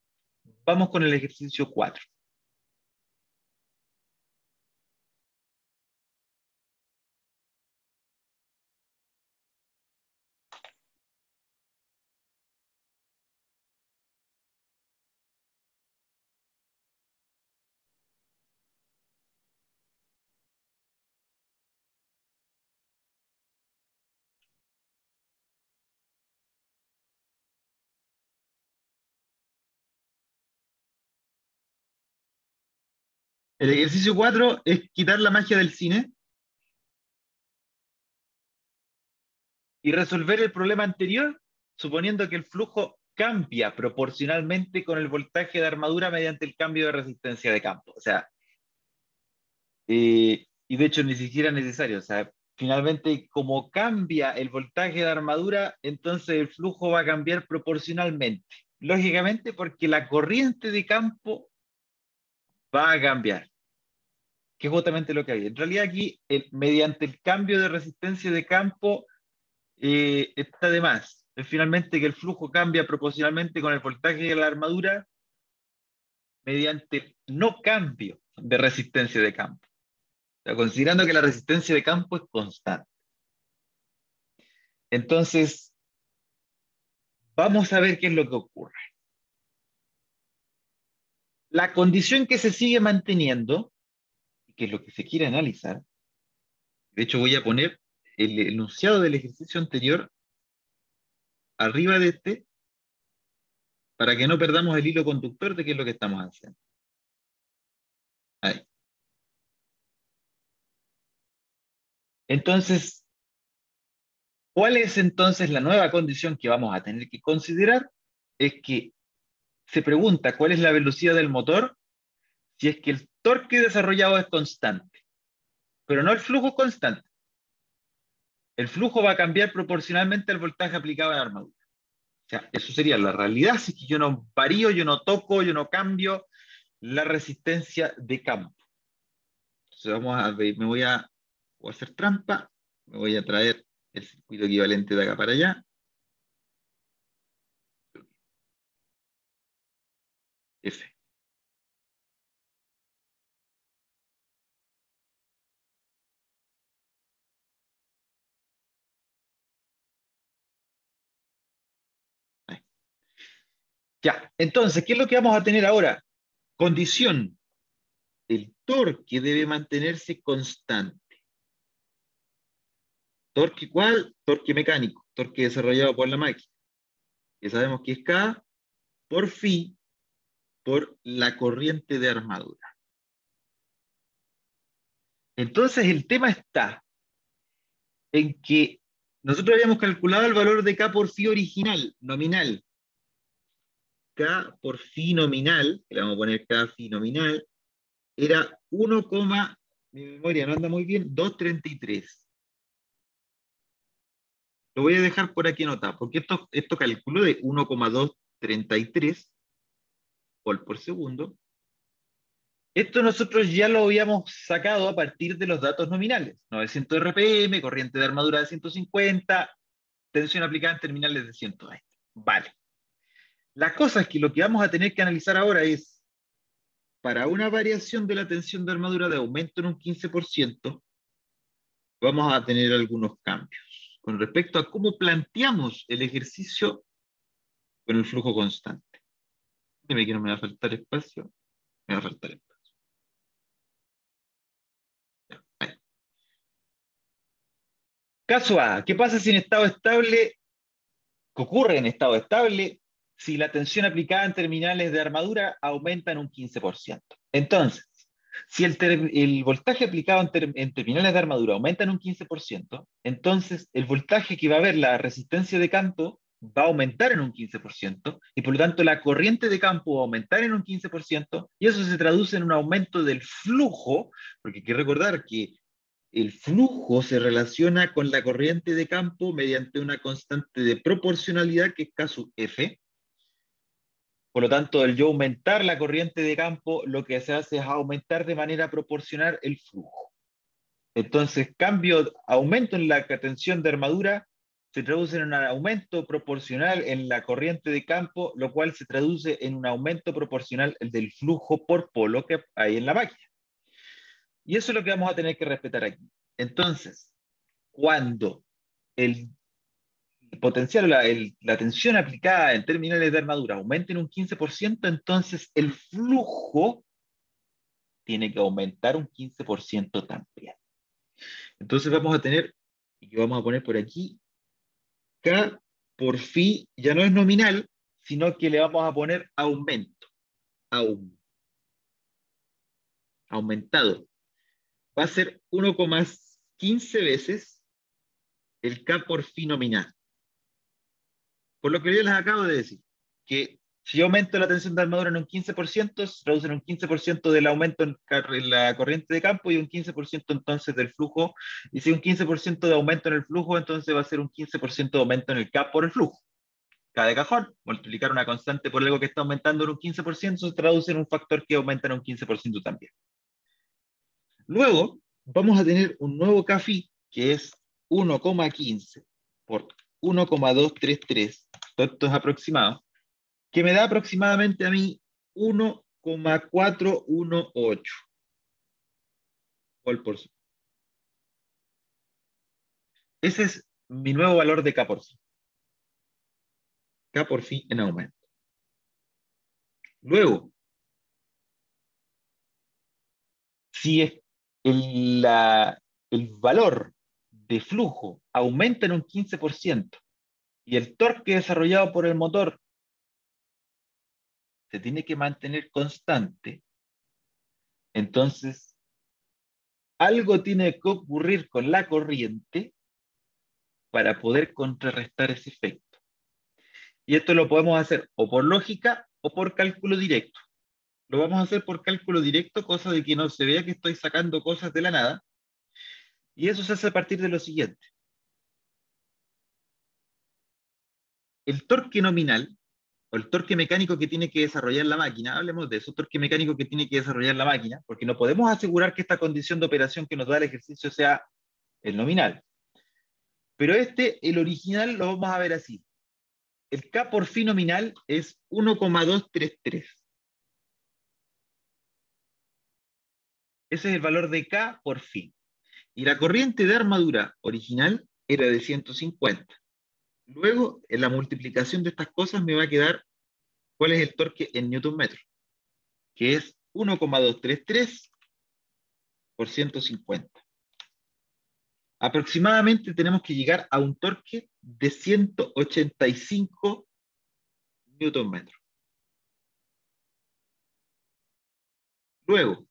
vamos con el ejercicio 4. El ejercicio 4 es quitar la magia del cine y resolver el problema anterior, suponiendo que el flujo cambia proporcionalmente con el voltaje de armadura mediante el cambio de resistencia de campo. O sea, y de hecho ni siquiera es necesario. O sea, finalmente, como cambia el voltaje de armadura, entonces el flujo va a cambiar proporcionalmente. Lógicamente, porque la corriente de campo va a cambiar, que es justamente lo que hay. En realidad aquí, mediante el cambio de resistencia de campo, está de más. Es finalmente que el flujo cambia proporcionalmente con el voltaje de la armadura mediante el no cambio de resistencia de campo. O sea, considerando que la resistencia de campo es constante. Entonces, vamos a ver qué es lo que ocurre. La condición que se sigue manteniendo, que es lo que se quiere analizar, de hecho voy a poner el enunciado del ejercicio anterior arriba de este, para que no perdamos el hilo conductor de qué es lo que estamos haciendo. Ahí. Entonces, ¿cuál es entonces la nueva condición que vamos a tener que considerar? Es que se pregunta cuál es la velocidad del motor si es que el torque desarrollado es constante, pero no el flujo constante. El flujo va a cambiar proporcionalmente al voltaje aplicado a la armadura. O sea, eso sería la realidad si es que yo no varío, yo no toco, yo no cambio la resistencia de campo. Entonces vamos a ver, voy a hacer trampa, me voy a traer el circuito equivalente de acá para allá. F. Ahí. Ya, entonces, ¿qué es lo que vamos a tener ahora? Condición: el torque debe mantenerse constante. ¿Torque cuál? Torque mecánico, torque desarrollado por la máquina, que sabemos que es K por phi por la corriente de armadura. Entonces el tema está en que nosotros habíamos calculado el valor de K por phi original, nominal. K por phi nominal, que le vamos a poner K phi nominal, era 1, mi memoria no anda muy bien, 233. Lo voy a dejar por aquí anotado, porque esto calculó de 1,233 volt por segundo. Esto nosotros ya lo habíamos sacado a partir de los datos nominales. 900 RPM, corriente de armadura de 150, tensión aplicada en terminales de 120. Vale. La cosa es que lo que vamos a tener que analizar ahora es, para una variación de la tensión de armadura de aumento en un 15%, vamos a tener algunos cambios con respecto a cómo planteamos el ejercicio con el flujo constante. Dime que no me va a faltar espacio. Me va a faltar espacio. Ahí. Caso A, ¿qué pasa si en estado estable, qué ocurre en estado estable, si la tensión aplicada en terminales de armadura aumenta en un 15%? Entonces, si el voltaje aplicado en terminales de armadura aumenta en un 15%, entonces el voltaje que va a haber, la resistencia de campo, va a aumentar en un 15%, y por lo tanto la corriente de campo va a aumentar en un 15%, y eso se traduce en un aumento del flujo, porque hay que recordar que el flujo se relaciona con la corriente de campo mediante una constante de proporcionalidad que es K sub F, Por lo tanto, al yo aumentar la corriente de campo, lo que se hace es aumentar de manera proporcional el flujo. Entonces, aumento en la tensión de armadura se traduce en un aumento proporcional en la corriente de campo, lo cual se traduce en un aumento proporcional del flujo por polo que hay en la máquina. Y eso es lo que vamos a tener que respetar aquí. Entonces, cuando el potencial, la tensión aplicada en terminales de armadura aumente en un 15%, entonces el flujo tiene que aumentar un 15% también. Entonces vamos a tener, y que vamos a poner por aquí, K por phi ya no es nominal, sino que le vamos a poner aumento, aumentado. Va a ser 1,15 veces el K por phi nominal. Por lo que yo les acabo de decir, que si yo aumento la tensión de armadura en un 15%, se traduce en un 15% del aumento en la corriente de campo y un 15% entonces del flujo. Y si hay un 15% de aumento en el flujo, entonces va a ser un 15% de aumento en el K por el flujo. K de cajón, multiplicar una constante por algo que está aumentando en un 15%, se traduce en un factor que aumenta en un 15% también. Luego, vamos a tener un nuevo K-phi, que es 1,15 por 1,233, todo esto es aproximado, que me da aproximadamente a mí 1,418 Volt por segundo. Ese es mi nuevo valor de K por phi. K por phi en aumento. Luego, si es el valor de flujo aumenta en un 15% y el torque desarrollado por el motor se tiene que mantener constante, entonces algo tiene que ocurrir con la corriente para poder contrarrestar ese efecto. Y esto lo podemos hacer o por lógica o por cálculo directo. Lo vamos a hacer por cálculo directo, cosa de que no se vea que estoy sacando cosas de la nada. Y eso se hace a partir de lo siguiente. El torque nominal, o el torque mecánico que tiene que desarrollar la máquina, hablemos de eso, torque mecánico que tiene que desarrollar la máquina, porque no podemos asegurar que esta condición de operación que nos da el ejercicio sea el nominal. Pero el original, lo vamos a ver así. El K por phi nominal es 1,233. Ese es el valor de K por phi. Y la corriente de armadura original era de 150. Luego, en la multiplicación de estas cosas me va a quedar cuál es el torque en newton metro, que es 1,233 por 150. Aproximadamente tenemos que llegar a un torque de 185 newton metro. Luego,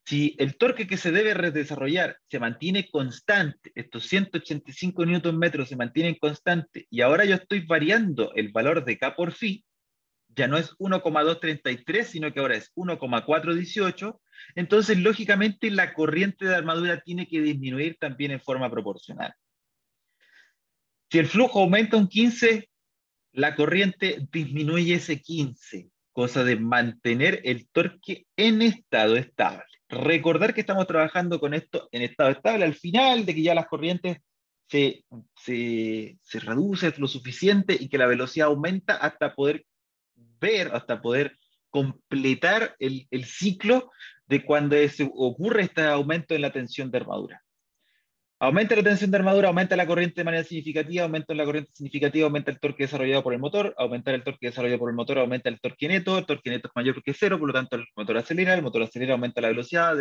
si el torque que se debe desarrollar se mantiene constante, estos 185 newton metros se mantienen constantes, y ahora yo estoy variando el valor de K por phi, ya no es 1,233, sino que ahora es 1,418, entonces lógicamente la corriente de armadura tiene que disminuir también en forma proporcional. Si el flujo aumenta un 15, la corriente disminuye ese 15, cosa de mantener el torque en estado estable. Recordar que estamos trabajando con esto en estado estable al final de que ya las corrientes se reducen lo suficiente y que la velocidad aumenta hasta poder completar el ciclo de cuando ocurre este aumento en la tensión de armadura. Aumenta la tensión de armadura, aumenta la corriente de manera significativa, aumenta la corriente significativa, aumenta el torque desarrollado por el motor, aumentar el torque desarrollado por el motor, aumenta el torque neto es mayor que cero, por lo tanto el motor acelera, aumenta la velocidad,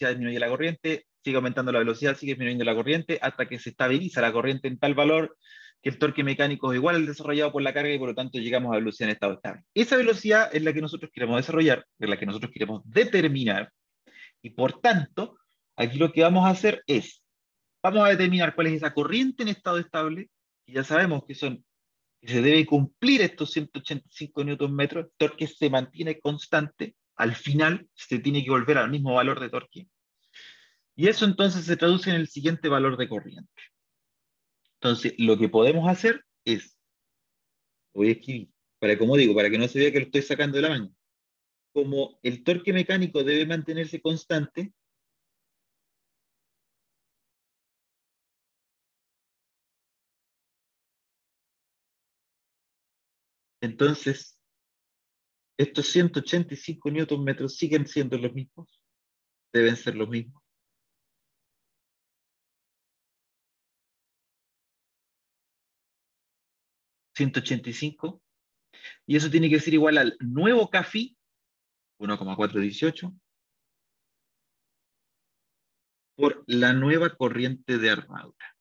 disminuye la corriente, sigue aumentando la velocidad, sigue disminuyendo la corriente, hasta que se estabiliza la corriente en tal valor que el torque mecánico es igual al desarrollado por la carga y por lo tanto llegamos a velocidad en estado estable. Esa velocidad es la que nosotros queremos desarrollar, es la que nosotros queremos determinar, y por tanto, aquí lo que vamos a hacer es vamos a determinar cuál es esa corriente en estado estable, y ya sabemos que se debe cumplir estos 185 newton metros, el torque se mantiene constante, al final se tiene que volver al mismo valor de torque, y eso entonces se traduce en el siguiente valor de corriente. Entonces, lo que podemos hacer es, voy a escribir, para, como digo, para que no se vea que lo estoy sacando de la manga. Como el torque mecánico debe mantenerse constante, entonces estos 185 newton metros siguen siendo los mismos, deben ser los mismos. 185, y eso tiene que ser igual al nuevo CAFI, 1,418, por la nueva corriente de armadura,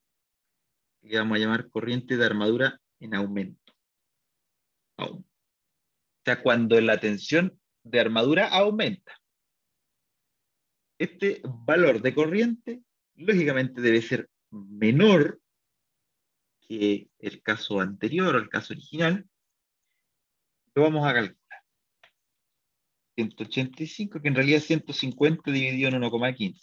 que vamos a llamar corriente de armadura en aumento. O sea, cuando la tensión de armadura aumenta, este valor de corriente, lógicamente, debe ser menor que el caso anterior o el caso original. Lo vamos a calcular. 185, que en realidad es 150 dividido en 1,15.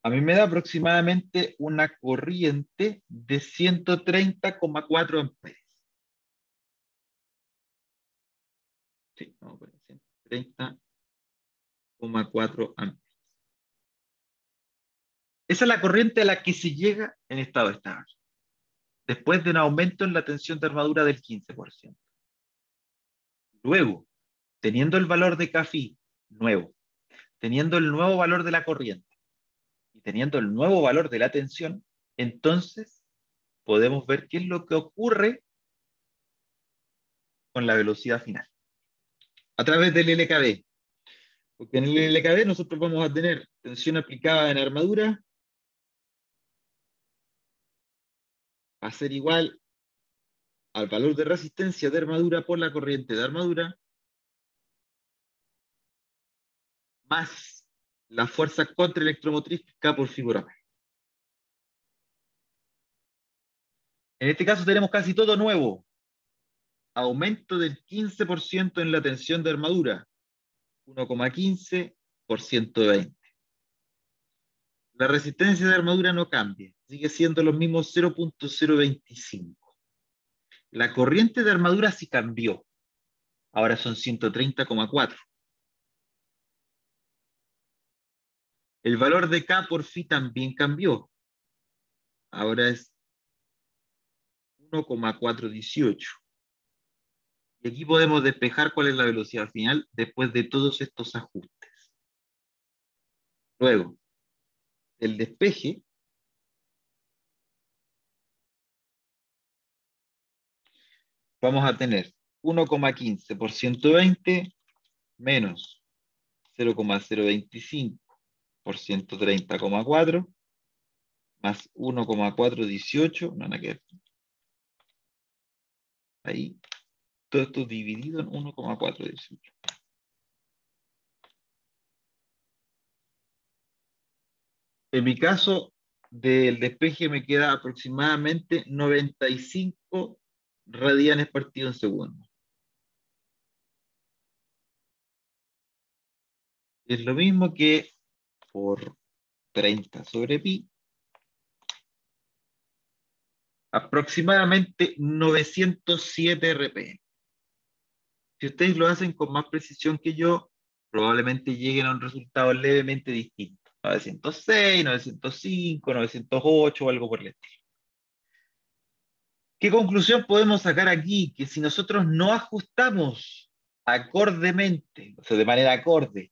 A mí me da aproximadamente una corriente de 130,4 amperes. Sí, vamos a poner 130,4 amperes. Esa es la corriente a la que se llega en estado estable, después de un aumento en la tensión de armadura del 15%. Luego, teniendo el valor de CAFI nuevo, teniendo el nuevo valor de la corriente y teniendo el nuevo valor de la tensión, entonces podemos ver qué es lo que ocurre con la velocidad final a través del LKB. Porque en el LKB nosotros vamos a tener tensión aplicada en armadura, va a ser igual al valor de resistencia de armadura por la corriente de armadura, más la fuerza contraelectromotriz K por figura P. En este caso tenemos casi todo nuevo. Aumento del 15% en la tensión de armadura, 1,15 por 120. La resistencia de armadura no cambia, sigue siendo los mismos 0,025. La corriente de armadura sí cambió, ahora son 130,4. El valor de K por phi también cambió, ahora es 1,418. Y aquí podemos despejar cuál es la velocidad final después de todos estos ajustes. Luego, el despeje vamos a tener 1,15 por 120 menos 0,025 por 130,4 más 1,418, no, nada que ver. Ahí, todo esto dividido en 1,418. En mi caso, del despeje me queda aproximadamente 95 radianes partido en segundo. Es lo mismo que por 30 sobre pi, aproximadamente 907 RPM. Si ustedes lo hacen con más precisión que yo, probablemente lleguen a un resultado levemente distinto. 906, 905, 908 o algo por el estilo. ¿Qué conclusión podemos sacar aquí? Que si nosotros no ajustamos acordemente, o sea, de manera acorde,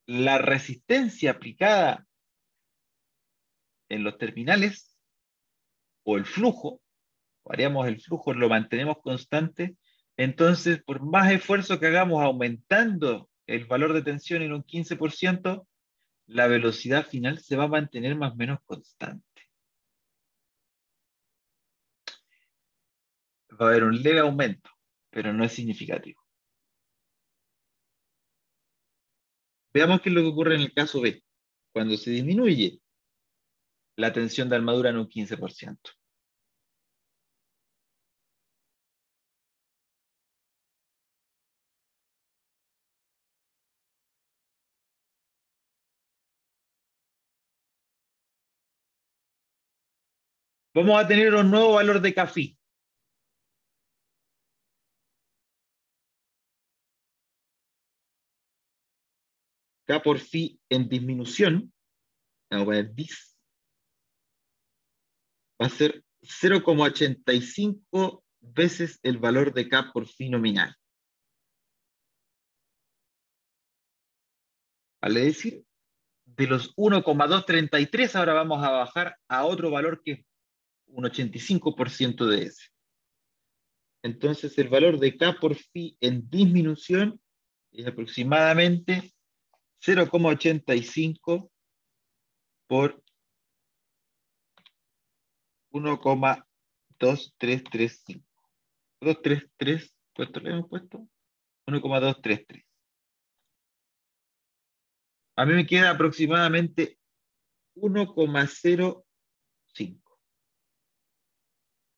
la resistencia aplicada en los terminales o el flujo, variamos el flujo, lo mantenemos constante, entonces por más esfuerzo que hagamos aumentando el valor de tensión en un 15%, la velocidad final se va a mantener más o menos constante. Va a haber un leve aumento, pero no es significativo. Veamos qué es lo que ocurre en el caso B, cuando se disminuye la tensión de armadura en un 15%. Vamos a tener un nuevo valor de CAFI. K por phi en disminución, vamos a poner dis, va a ser 0,85 veces el valor de K por phi nominal. Vale decir, de los 1,233 ahora vamos a bajar a otro valor que es un 85% de ese. Entonces el valor de K por phi en disminución es aproximadamente 0,85 por 1,2335. 233, ¿cuánto le hemos puesto? 1,233. A mí me queda aproximadamente 1,05.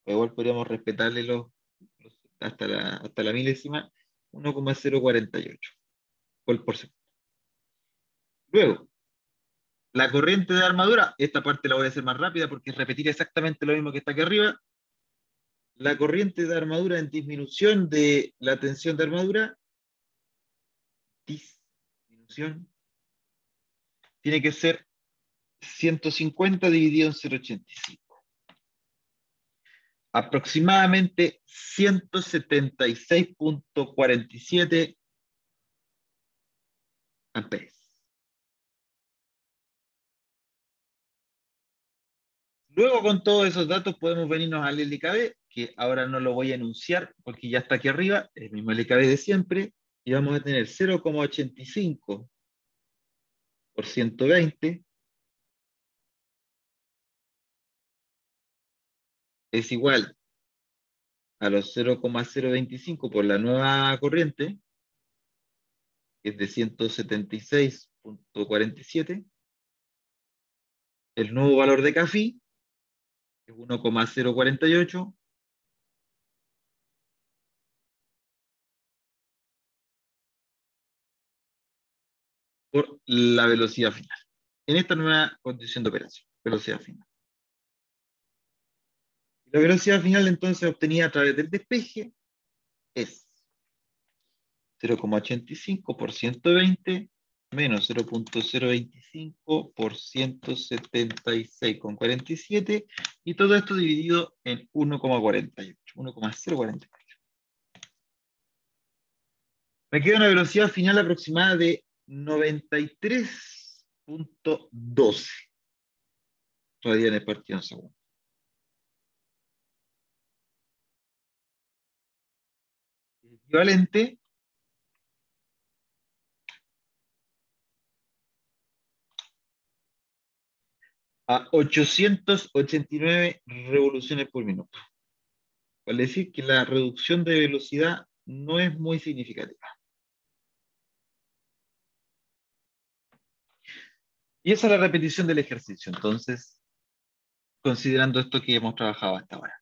Igual podríamos respetarle hasta la milésima, 1,048 por segundo. Luego, la corriente de armadura, esta parte la voy a hacer más rápida porque es repetir exactamente lo mismo que está aquí arriba. La corriente de armadura en disminución de la tensión de armadura, disminución, tiene que ser 150 dividido en 0,85. Aproximadamente 176,47 amperes. Luego con todos esos datos podemos venirnos al LKB, que ahora no lo voy a enunciar porque ya está aquí arriba, el mismo LKB de siempre, y vamos a tener 0,85 por 120 es igual a los 0,025 por la nueva corriente, que es de 176,47, el nuevo valor de CAFI es 1,048 por la velocidad final. En esta nueva condición de operación, velocidad final. La velocidad final entonces obtenida a través del despeje es 0,85 por 120 menos 0,025 por 176,47 y todo esto dividido en 1,48. 1,048. Me queda una velocidad final aproximada de 93,12 radianes partido en segundo. Equivalente a 889 revoluciones por minuto. Vale decir que la reducción de velocidad no es muy significativa. Y esa es la repetición del ejercicio, entonces, considerando esto que hemos trabajado hasta ahora.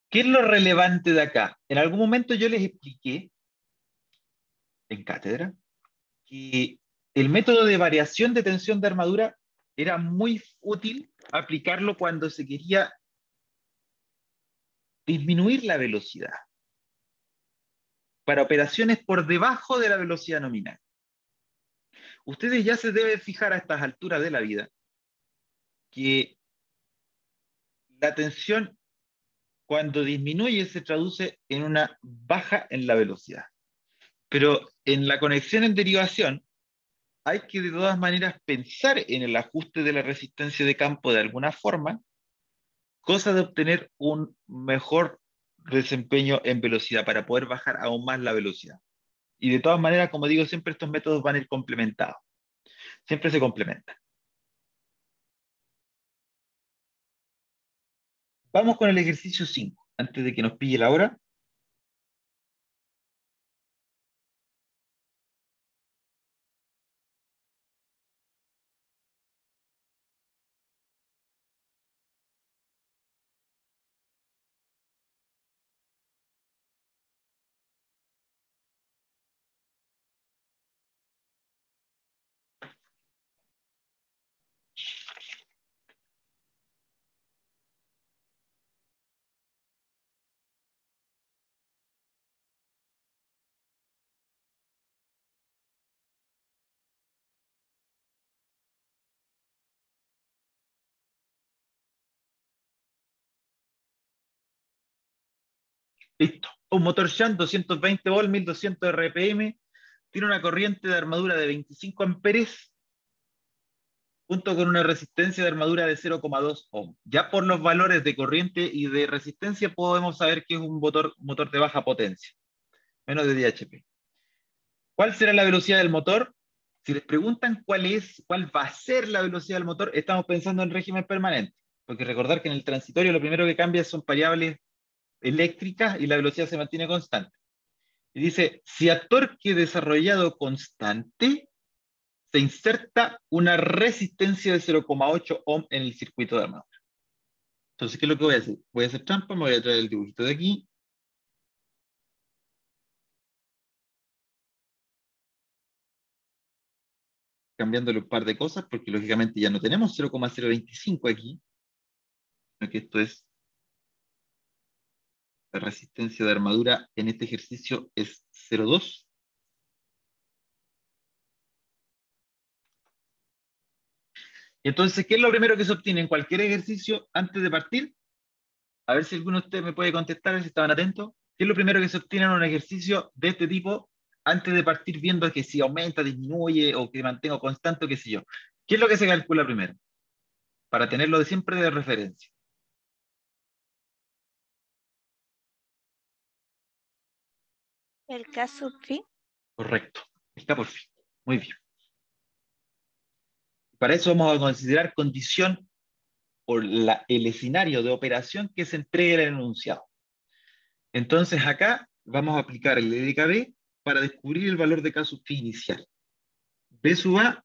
¿Qué es lo relevante de acá? En algún momento yo les expliqué en cátedra que el método de variación de tensión de armadura era muy útil aplicarlo cuando se quería disminuir la velocidad para operaciones por debajo de la velocidad nominal. Ustedes ya se deben fijar a estas alturas de la vida que la tensión cuando disminuye se traduce en una baja en la velocidad. Pero en la conexión en derivación hay que de todas maneras pensar en el ajuste de la resistencia de campo de alguna forma, cosa de obtener un mejor desempeño en velocidad para poder bajar aún más la velocidad. Y de todas maneras, como digo, siempre estos métodos van a ir complementados. Siempre se complementan. Vamos con el ejercicio 5, antes de que nos pille la hora. Listo. Un motor Shunt 220 volt, 1200 RPM, tiene una corriente de armadura de 25 amperes, junto con una resistencia de armadura de 0,2 ohm. Ya por los valores de corriente y de resistencia podemos saber que es un motor de baja potencia, menos de 10 HP. ¿Cuál será la velocidad del motor? Si les preguntan cuál va a ser la velocidad del motor, estamos pensando en régimen permanente, porque recordar que en el transitorio lo primero que cambia son variables eléctricas y la velocidad se mantiene constante. Y dice, si a torque desarrollado constante se inserta una resistencia de 0,8 ohm en el circuito de armadura. Entonces, ¿qué es lo que voy a hacer? Voy a hacer trampa, me voy a traer el dibujito de aquí. Cambiándole un par de cosas, porque lógicamente ya no tenemos 0,025 aquí, sino que esto es la resistencia de armadura en este ejercicio es 0,2. Y entonces, ¿qué es lo primero que se obtiene en cualquier ejercicio antes de partir? A ver si alguno de ustedes me puede contestar, si estaban atentos. ¿Qué es lo primero que se obtiene en un ejercicio de este tipo antes de partir viendo que si aumenta, disminuye o que mantengo constante o qué sé yo? ¿Qué es lo que se calcula primero? Para tenerlo de siempre de referencia.
El K sub phi.
Correcto. Está por fin. Muy bien. Para eso vamos a considerar condición por el escenario de operación que se entregue el enunciado. Entonces acá vamos a aplicar el LKB para descubrir el valor de K sub phi inicial. B sub A,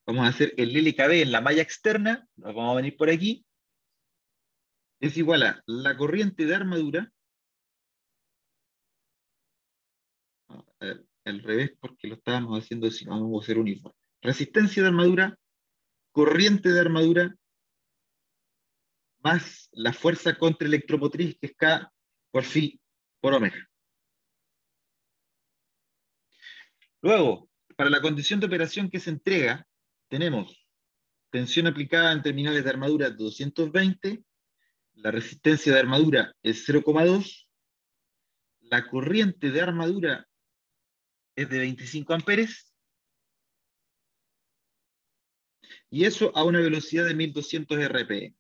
vamos a hacer el LKB en la malla externa, nos vamos a venir por aquí, es igual a la corriente de armadura, al revés porque lo estábamos haciendo así, vamos a hacer uniforme. Resistencia de armadura, corriente de armadura, más la fuerza contraelectromotriz, que es K por phi por omega. Luego, para la condición de operación que se entrega, tenemos tensión aplicada en terminales de armadura 220, la resistencia de armadura es 0,2, la corriente de armadura es de 25 amperes, y eso a una velocidad de 1200 RPM.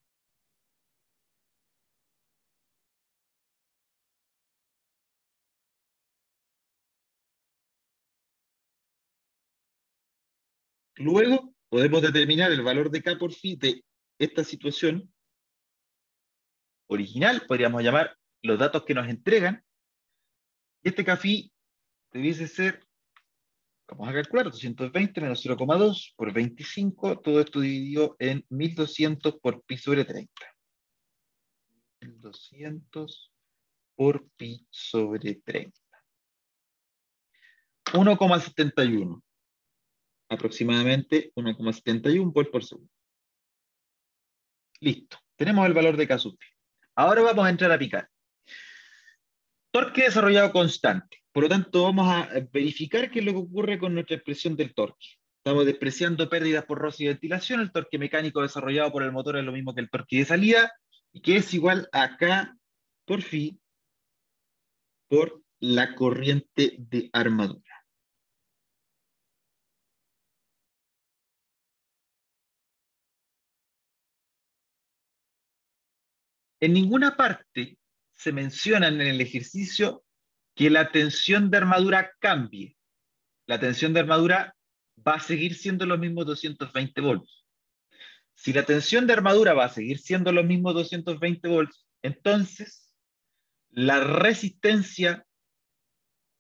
Luego podemos determinar el valor de K por phi de esta situación original, podríamos llamar los datos que nos entregan, y este K phi debiese ser, vamos a calcular, 220 menos 0,2 por 25, todo esto dividido en 1200 por pi sobre 30. 1200 por pi sobre 30. 1,71. Aproximadamente 1,71 volt por segundo. Listo. Tenemos el valor de K sub phi. Ahora vamos a entrar a picar. Torque desarrollado constante. Por lo tanto, vamos a verificar qué es lo que ocurre con nuestra expresión del torque. Estamos despreciando pérdidas por roce y ventilación. El torque mecánico desarrollado por el motor es lo mismo que el torque de salida, y que es igual a K por phi por la corriente de armadura. En ninguna parte se menciona en el ejercicio que la tensión de armadura cambie. La tensión de armadura va a seguir siendo los mismos 220 volts. Si la tensión de armadura va a seguir siendo los mismos 220 volts, entonces la resistencia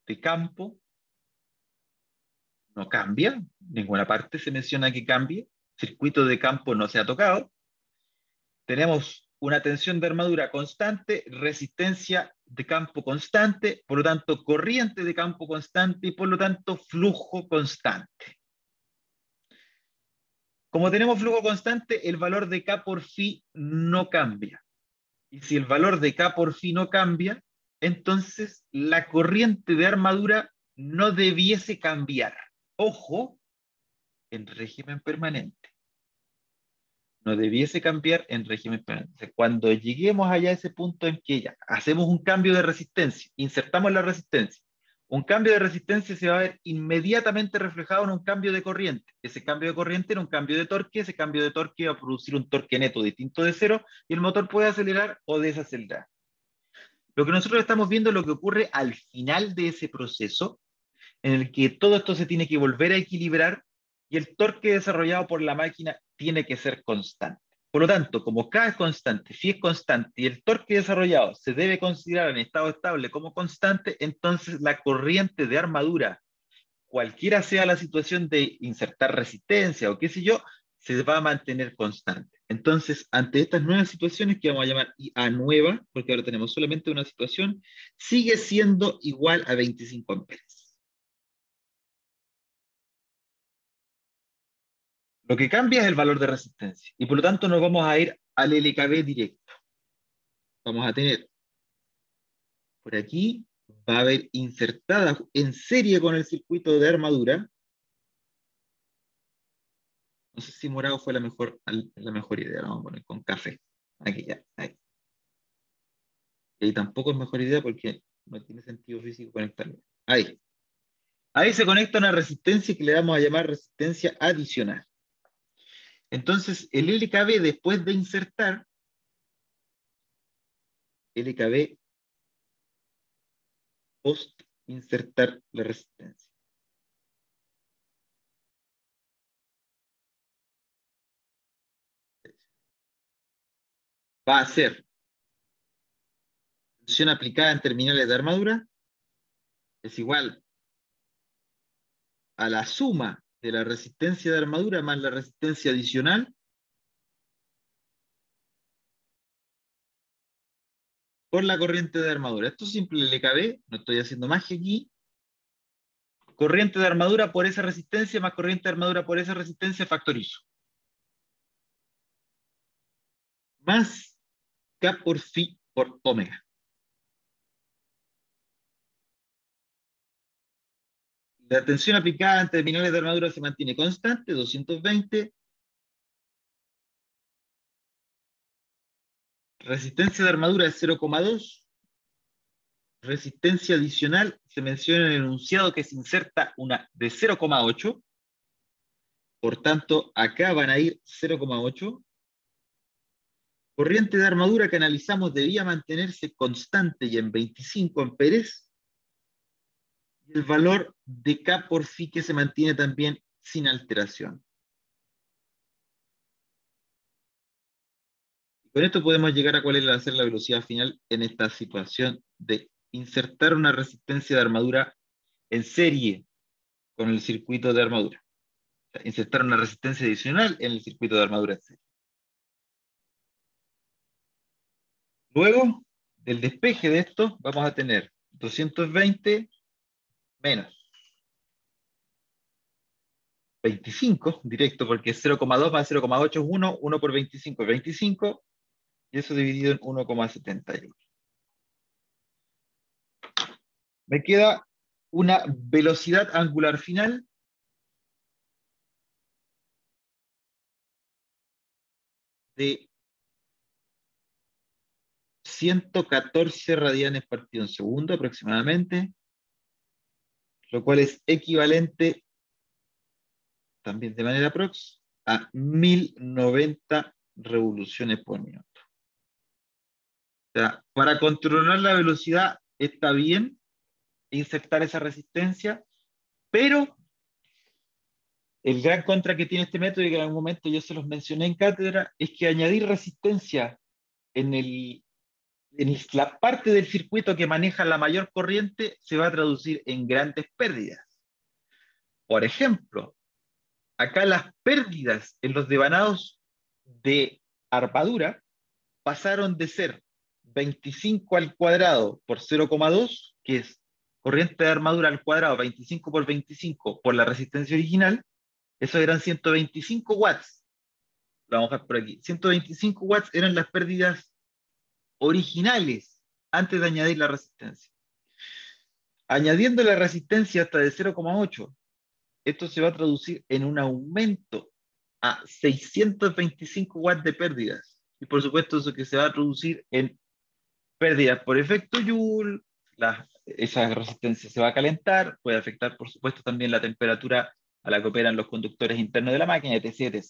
de campo no cambia, en ninguna parte se menciona que cambie, circuito de campo no se ha tocado, tenemos una tensión de armadura constante, resistencia de campo constante, por lo tanto corriente de campo constante y por lo tanto flujo constante. Como tenemos flujo constante, el valor de K por phi no cambia. Y si el valor de K por phi no cambia, entonces la corriente de armadura no debiese cambiar. Ojo, en régimen permanente. no debiese cambiar en régimen permanente. Entonces, cuando lleguemos allá a ese punto en que ya hacemos un cambio de resistencia, insertamos la resistencia, un cambio de resistencia se va a ver inmediatamente reflejado en un cambio de corriente. Ese cambio de corriente era un cambio de torque, ese cambio de torque va a producir un torque neto distinto de cero y el motor puede acelerar o desacelerar. Lo que nosotros estamos viendo es lo que ocurre al final de ese proceso, en el que todo esto se tiene que volver a equilibrar y el torque desarrollado por la máquina tiene que ser constante. Por lo tanto, como K es constante, Phi es constante y el torque desarrollado se debe considerar en estado estable como constante, entonces la corriente de armadura, cualquiera sea la situación de insertar resistencia o qué sé yo, se va a mantener constante. Entonces, ante estas nuevas situaciones que vamos a llamar IA nueva, porque ahora tenemos solamente una situación, sigue siendo igual a 25 amperes. Lo que cambia es el valor de resistencia y por lo tanto nos vamos a ir al LKB directo. Vamos a tener por aquí, va a haber insertada en serie con el circuito de armadura. No sé si morado fue la mejor idea, lo vamos a poner con café. Aquí ya, ahí. Y ahí tampoco es mejor idea porque no tiene sentido físico conectarlo. Ahí. Ahí se conecta una resistencia que le vamos a llamar resistencia adicional. Entonces, el LKB después de insertar, LKB post insertar la resistencia. Va a ser tensión aplicada en terminales de armadura es igual a la suma de la resistencia de armadura más la resistencia adicional por la corriente de armadura. Esto es simple LKB, no estoy haciendo magia aquí. Corriente de armadura por esa resistencia más corriente de armadura por esa resistencia factorizo. Más K por phi por omega. La tensión aplicada en terminales de armadura se mantiene constante, 220. Resistencia de armadura es 0,2. Resistencia adicional se menciona en el enunciado que se inserta una de 0,8. Por tanto, acá van a ir 0,8. Corriente de armadura que analizamos debía mantenerse constante y en 25 amperes. Y el valor de K por phi que se mantiene también sin alteración. Con esto podemos llegar a cuál va a ser la velocidad final en esta situación de insertar una resistencia de armadura en serie con el circuito de armadura. O sea, insertar una resistencia adicional en el circuito de armadura en serie. Luego del despeje de esto, vamos a tener 220 menos 25, directo, porque 0,2 más 0,8 es 1, 1 por 25 es 25, y eso dividido en 1,71. Me queda una velocidad angular final de 114 radianes partido en segundo aproximadamente, lo cual es equivalente, también de manera prox, a 1090 revoluciones por minuto. O sea, para controlar la velocidad está bien insertar esa resistencia, pero el gran contra que tiene este método, y que en algún momento yo se los mencioné en cátedra, es que añadir resistencia en la parte del circuito que maneja la mayor corriente se va a traducir en grandes pérdidas. Por ejemplo, acá las pérdidas en los devanados de armadura pasaron de ser 25 al cuadrado por 0,2, que es corriente de armadura al cuadrado, 25 por 25 por la resistencia original, eso eran 125 watts. Lo vamos a ver por aquí. 125 watts eran las pérdidas originales antes de añadir la resistencia. Añadiendo la resistencia hasta de 0,8, esto se va a traducir en un aumento a 625 watts de pérdidas. Y por supuesto eso que se va a traducir en pérdidas por efecto Joule, esa resistencia se va a calentar, puede afectar por supuesto también la temperatura a la que operan los conductores internos de la máquina, etc, etc.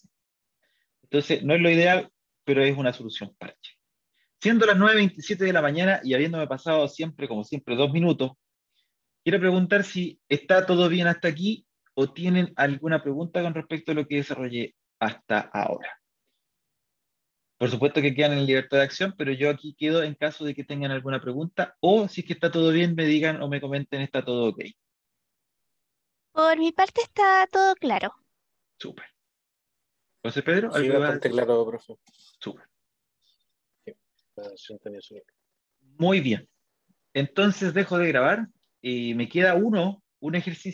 Entonces no es lo ideal, pero es una solución parche. Siendo las 9:27 de la mañana y habiéndome pasado siempre, como siempre, 2 minutos, quiero preguntar si está todo bien hasta aquí o tienen alguna pregunta con respecto a lo que desarrollé hasta ahora. Por supuesto que quedan en libertad de acción, pero yo aquí quedo en caso de que tengan alguna pregunta o si es que está todo bien, me digan o me comenten está todo ok.
Por mi parte está todo claro.
Súper. José Pedro,
Sí,
¿algo que vas a
bastante
decir?
claro, profe.
Súper.
Sí, la sintonía súper.
Muy bien. Entonces dejo de grabar y me queda un ejercicio.